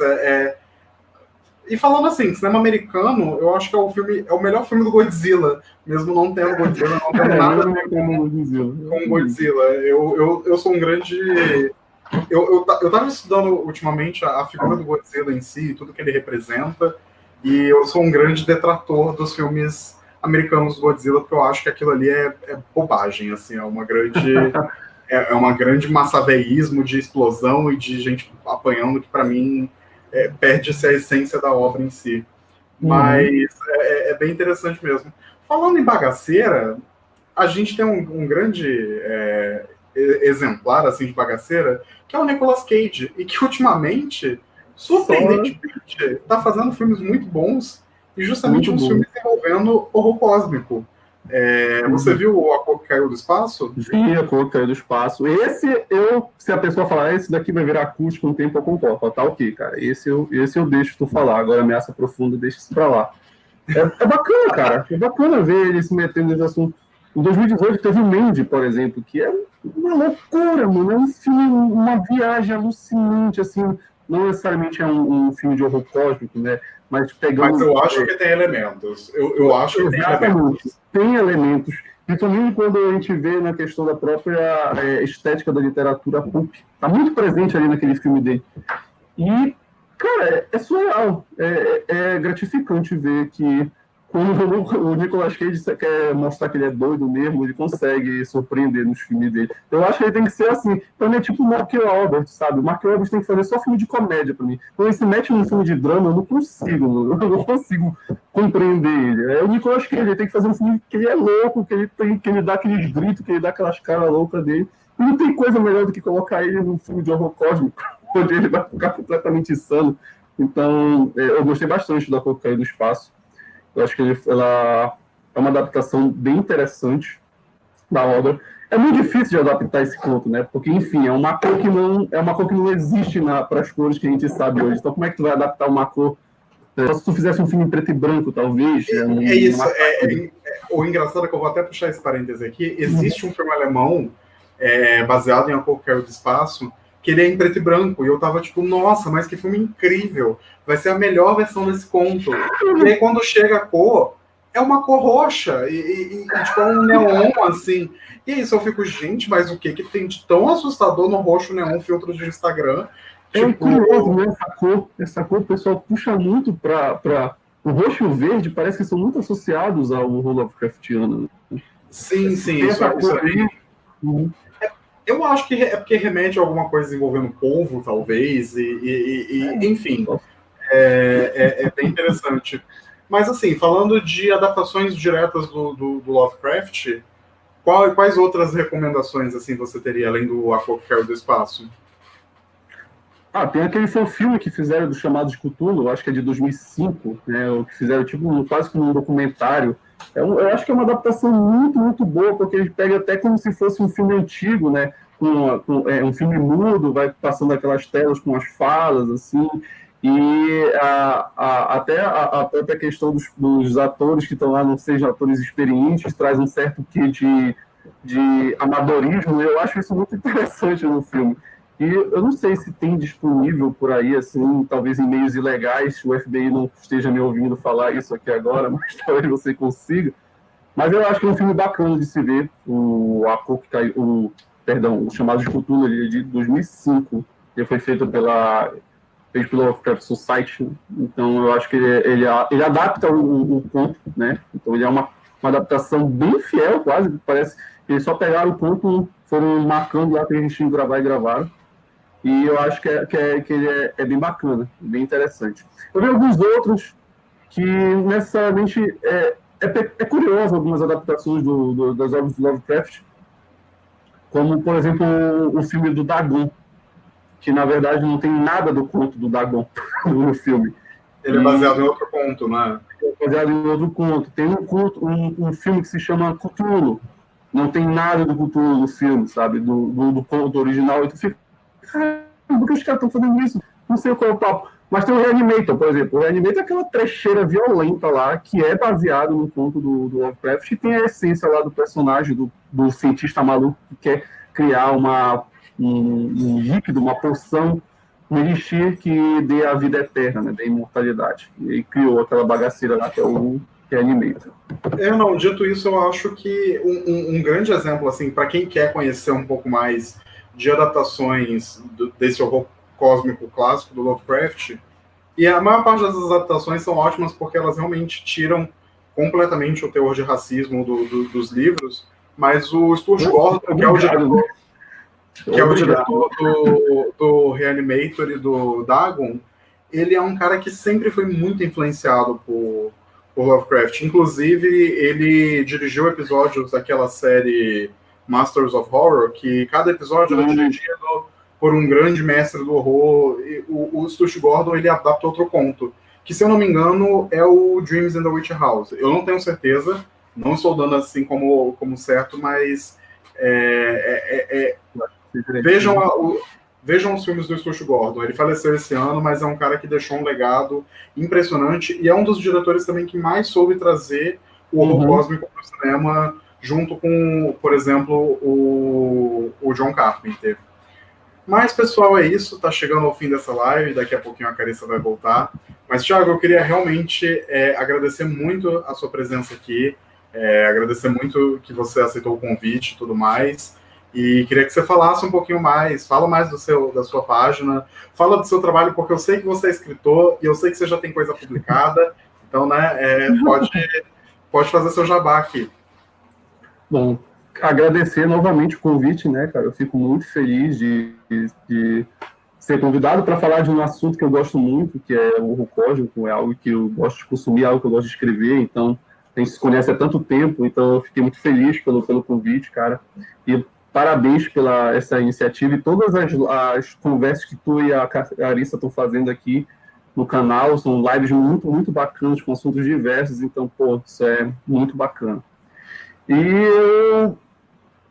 E falando assim, cinema americano, eu acho que é o melhor filme do Godzilla, mesmo não tendo Godzilla, não tendo nada a ver com Godzilla. Eu sou um grande... Eu tava estudando ultimamente a figura do Godzilla em si, tudo que ele representa, e eu sou um grande detrator dos filmes americanos do Godzilla, porque eu acho que aquilo ali é bobagem, assim, é uma grande massaveísmo de explosão e de gente apanhando, que para mim perde-se a essência da obra em si. Mas é bem interessante mesmo. Falando em bagaceira, a gente tem um grande exemplar assim, de bagaceira, que é o Nicolas Cage, e que ultimamente, surpreendentemente, está fazendo filmes muito bons, e justamente uns filmes envolvendo horror cósmico. Você viu A Cor que Caiu do Espaço? Vi A Cor que Caiu do Espaço. Se a pessoa falar, esse daqui vai virar acústico um tempo, eu concordo. Tá ok, cara. Esse eu deixo tu falar. Agora, Ameaça Profunda, deixa isso pra lá. É bacana, cara. É bacana ver ele se metendo nesse assunto. Em 2018 teve o Mandy, por exemplo, que é uma loucura, mano. É um filme, uma viagem alucinante, assim. Não necessariamente é um filme de horror cósmico, né? Mas eu acho que tem elementos. Eu acho que tem elementos. Tem elementos. Principalmente quando a gente vê na questão da própria estética da literatura pulp. Tá muito presente ali naquele filme dele. E, cara, é surreal. É gratificante ver que quando o Nicolas Cage quer mostrar que ele é doido mesmo, ele consegue surpreender nos filmes dele. Eu acho que ele tem que ser assim. Pra mim é tipo o Mark Wahlberg, sabe? O Mark Wahlberg tem que fazer só filme de comédia pra mim. Quando ele se mete num filme de drama, eu não consigo, mano. Eu não consigo compreender ele. É o Nicolas Cage, ele tem que fazer um filme que ele é louco, que ele dá aqueles gritos, que ele dá aquelas caras loucas dele. E não tem coisa melhor do que colocar ele num filme de horror cósmico, onde ele vai ficar completamente insano. Então, eu gostei bastante da Cor Cair do Espaço. Eu acho que ela é uma adaptação bem interessante da obra. É muito difícil de adaptar esse conto, né? Porque, enfim, é uma cor que não existe para as cores que a gente sabe hoje. Então, como é que tu vai adaptar uma cor? Só se tu fizesse um filme em preto e branco, talvez. É isso. O engraçado é que eu vou até puxar esse parêntese aqui. Existe um filme alemão baseado em A Cor que Caiu do Espaço, que ele é em preto e branco. E eu tava tipo, nossa, mas que filme incrível. Vai ser a melhor versão desse conto. E aí, quando chega a cor, é uma cor roxa. E tipo, é um neon, assim. E isso eu fico, gente, mas o que tem de tão assustador no roxo neon filtro de Instagram? É curioso, né? Essa cor o pessoal puxa muito para o roxo e o verde, parece que são muito associados ao horror Lovecraftiano. Sim. Isso aí. Eu acho que é porque remete a alguma coisa envolvendo polvo, talvez, enfim. É bem interessante. Mas, assim, falando de adaptações diretas do Lovecraft, quais outras recomendações assim você teria, além do A Cor que Caiu do Espaço? Tem aquele filme que fizeram do Chamado de Cthulhu, acho que é de 2005, né, o que fizeram quase como um documentário. Eu acho que é uma adaptação muito, muito boa, porque ele pega até como se fosse um filme antigo, né, um filme mudo, vai passando aquelas telas com as falas, assim, e até a própria questão dos atores que estão lá, não sejam atores experientes, traz um certo quê de amadorismo. Eu acho isso muito interessante no filme. E eu não sei se tem disponível por aí, assim, talvez em meios ilegais, o FBI não esteja me ouvindo falar isso aqui agora, mas talvez você consiga. Mas eu acho que é um filme bacana de se ver, o Chamado de Cthulhu, ele é de 2005, ele foi feito pela Lovecraft Society, então eu acho que ele adapta o conto, né? Então ele é uma adaptação bem fiel, quase, parece que eles só pegaram o conto, foram marcando lá que a gente tinha que gravar e gravaram. E eu acho que ele é bem bacana, bem interessante. Eu vi alguns outros que necessariamente é curioso, algumas adaptações das obras do Lovecraft, como, por exemplo, o filme do Dagon, que na verdade não tem nada do conto do Dagon no filme. Ele é baseado em outro conto, né? É baseado em outro conto. Tem um filme que se chama Cthulhu. Não tem nada do Cthulhu no filme, sabe? Do conto original. E tu fica, por que os caras estão fazendo isso? Não sei qual é o papo. Mas tem o Reanimator, por exemplo. O Reanimator é aquela trecheira violenta lá, que é baseado no conto do Lovecraft, e tem a essência lá do personagem, do cientista maluco que quer criar um líquido, uma poção, um elixir que dê a vida eterna, né, dê imortalidade. E criou aquela bagaceira lá, que é o Reanimator. Dito isso, eu acho que um grande exemplo, assim, para quem quer conhecer um pouco mais de adaptações desse horror cósmico clássico do Lovecraft, e a maior parte dessas adaptações são ótimas porque elas realmente tiram completamente o teor de racismo dos livros, mas o Stuart Gordon, que é o diretor do Reanimator e do Dagon, ele é um cara que sempre foi muito influenciado por Lovecraft. Inclusive, ele dirigiu episódios daquela série Masters of Horror, que cada episódio era dirigido por um grande mestre do horror. E o Stuart Gordon, ele adapta outro conto, que, se eu não me engano, é o Dreams in the Witch House. Eu não tenho certeza, não estou dando assim como certo, mas vejam os filmes do Stuart Gordon. Ele faleceu esse ano, mas é um cara que deixou um legado impressionante e é um dos diretores também que mais soube trazer o horror cósmico para o cinema, junto com, por exemplo, o John Carpenter. Mas, pessoal, é isso. Tá chegando ao fim dessa live. Daqui a pouquinho a Carissa vai voltar. Mas, Thiago, eu queria realmente agradecer muito a sua presença aqui. Agradecer muito que você aceitou o convite e tudo mais. E queria que você falasse um pouquinho mais. Fala mais da sua página. Fala do seu trabalho, porque eu sei que você é escritor e eu sei que você já tem coisa publicada. Então, né, pode fazer seu jabá aqui. Bom, agradecer novamente o convite, né, cara? Eu fico muito feliz de ser convidado para falar de um assunto que eu gosto muito, que é o horror cósmico, é algo que eu gosto de consumir, algo que eu gosto de escrever, então a gente se conhece há tanto tempo, então eu fiquei muito feliz pelo convite, cara, e parabéns pela essa iniciativa e todas as conversas que tu e a Carissa estão fazendo aqui no canal, são lives muito, muito bacanas, com assuntos diversos, então, pô, isso é muito bacana. E eu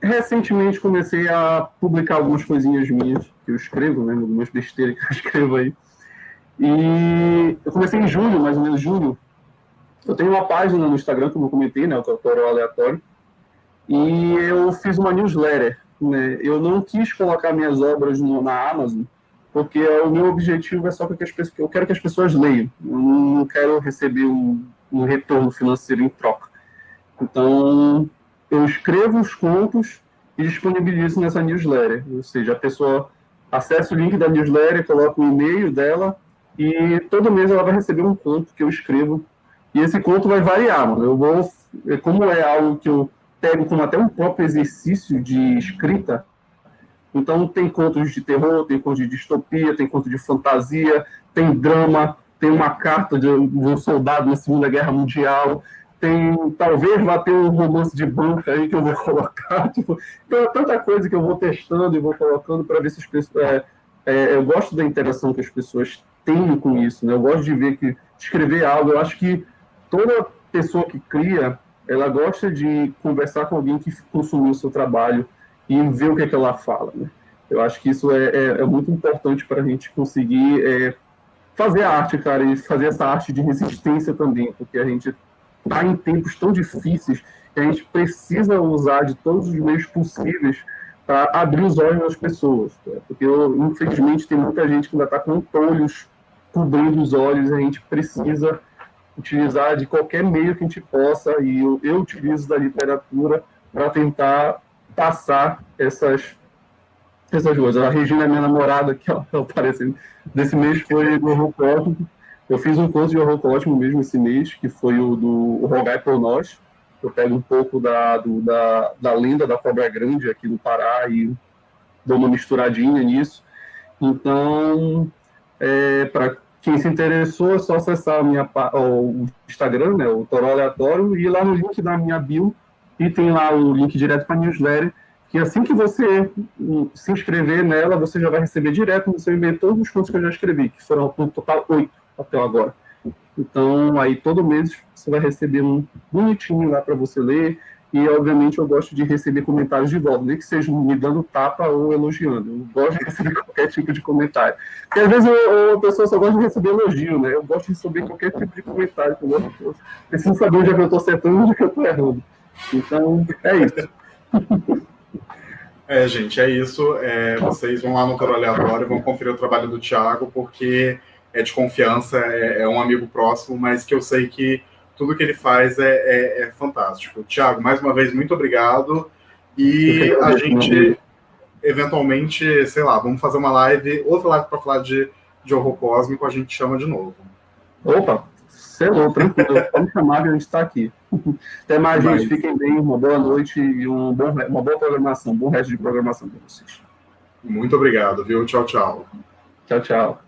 recentemente comecei a publicar algumas coisinhas minhas que eu escrevo, né, algumas besteiras que eu escrevo aí. E eu comecei em julho, mais ou menos julho. Eu tenho uma página no Instagram, como eu comentei, né, o Toró Aleatório, e eu fiz uma newsletter, né. Eu não quis colocar minhas obras na Amazon, porque o meu objetivo é só que eu quero que as pessoas leiam. Eu não quero receber um retorno financeiro em troca. Então, eu escrevo os contos e disponibilizo nessa newsletter. Ou seja, a pessoa acessa o link da newsletter, coloca o e-mail dela e todo mês ela vai receber um conto que eu escrevo. E esse conto vai variar, mano. Como é algo que eu pego como até um próprio exercício de escrita, então tem contos de terror, tem contos de distopia, tem contos de fantasia, tem drama, tem uma carta de um soldado na Segunda Guerra Mundial, talvez vá ter um romance de banca aí que eu vou colocar, tipo, então é tanta coisa que eu vou testando e vou colocando para ver se as pessoas... eu gosto da interação que as pessoas têm com isso, né? Eu gosto de ver que escrever algo, eu acho que toda pessoa que cria, ela gosta de conversar com alguém que consumiu o seu trabalho e ver o que é que ela fala, né? Eu acho que isso é muito importante para a gente conseguir fazer a arte, cara, e fazer essa arte de resistência também, porque a gente está em tempos tão difíceis que a gente precisa usar de todos os meios possíveis para abrir os olhos das pessoas, né? Porque, infelizmente, tem muita gente que ainda está com entolhos cobrindo os olhos, e a gente precisa utilizar de qualquer meio que a gente possa, e eu utilizo da literatura para tentar passar essas coisas. A Regina é minha namorada, que ela aparece desse mês, foi do horror cósmico. Eu fiz um conto de horror cósmico mesmo esse mês, que foi o do Rogai por Nós. Eu pego um pouco da lenda da Cobra Grande aqui no Pará e dou uma misturadinha nisso. Então, para quem se interessou, é só acessar o Instagram, né, o Toró Aleatório, e ir lá no link da minha bio, e tem lá o link direto para a newsletter, que assim que você se inscrever nela, você já vai receber direto no seu e-mail todos os contos que eu já escrevi, que foram no total 8 até agora. Então, aí todo mês você vai receber um bonitinho lá para você ler, e obviamente eu gosto de receber comentários de volta, nem que seja me dando tapa ou elogiando. Eu gosto de receber qualquer tipo de comentário. Porque às vezes a pessoa só gosta de receber elogio, né? Eu gosto de receber qualquer tipo de comentário, eu preciso saber onde é que eu estou acertando e onde é que eu estou errando. Então, é isso. Gente, é isso. Vocês vão lá no Toró Aleatório, vão conferir o trabalho do Thiago, porque é de confiança, é um amigo próximo, mas que eu sei que tudo que ele faz é fantástico. Thiago, mais uma vez, muito obrigado. E a gente, eventualmente, sei lá, vamos fazer uma outra live para falar de horror cósmico, a gente chama de novo. Opa, selou, tranquilo. Pode chamar que a gente está aqui. Até mais, gente. Fiquem bem, uma boa noite e uma boa programação, um bom resto de programação para vocês. Muito obrigado, viu? Tchau, tchau. Tchau, tchau.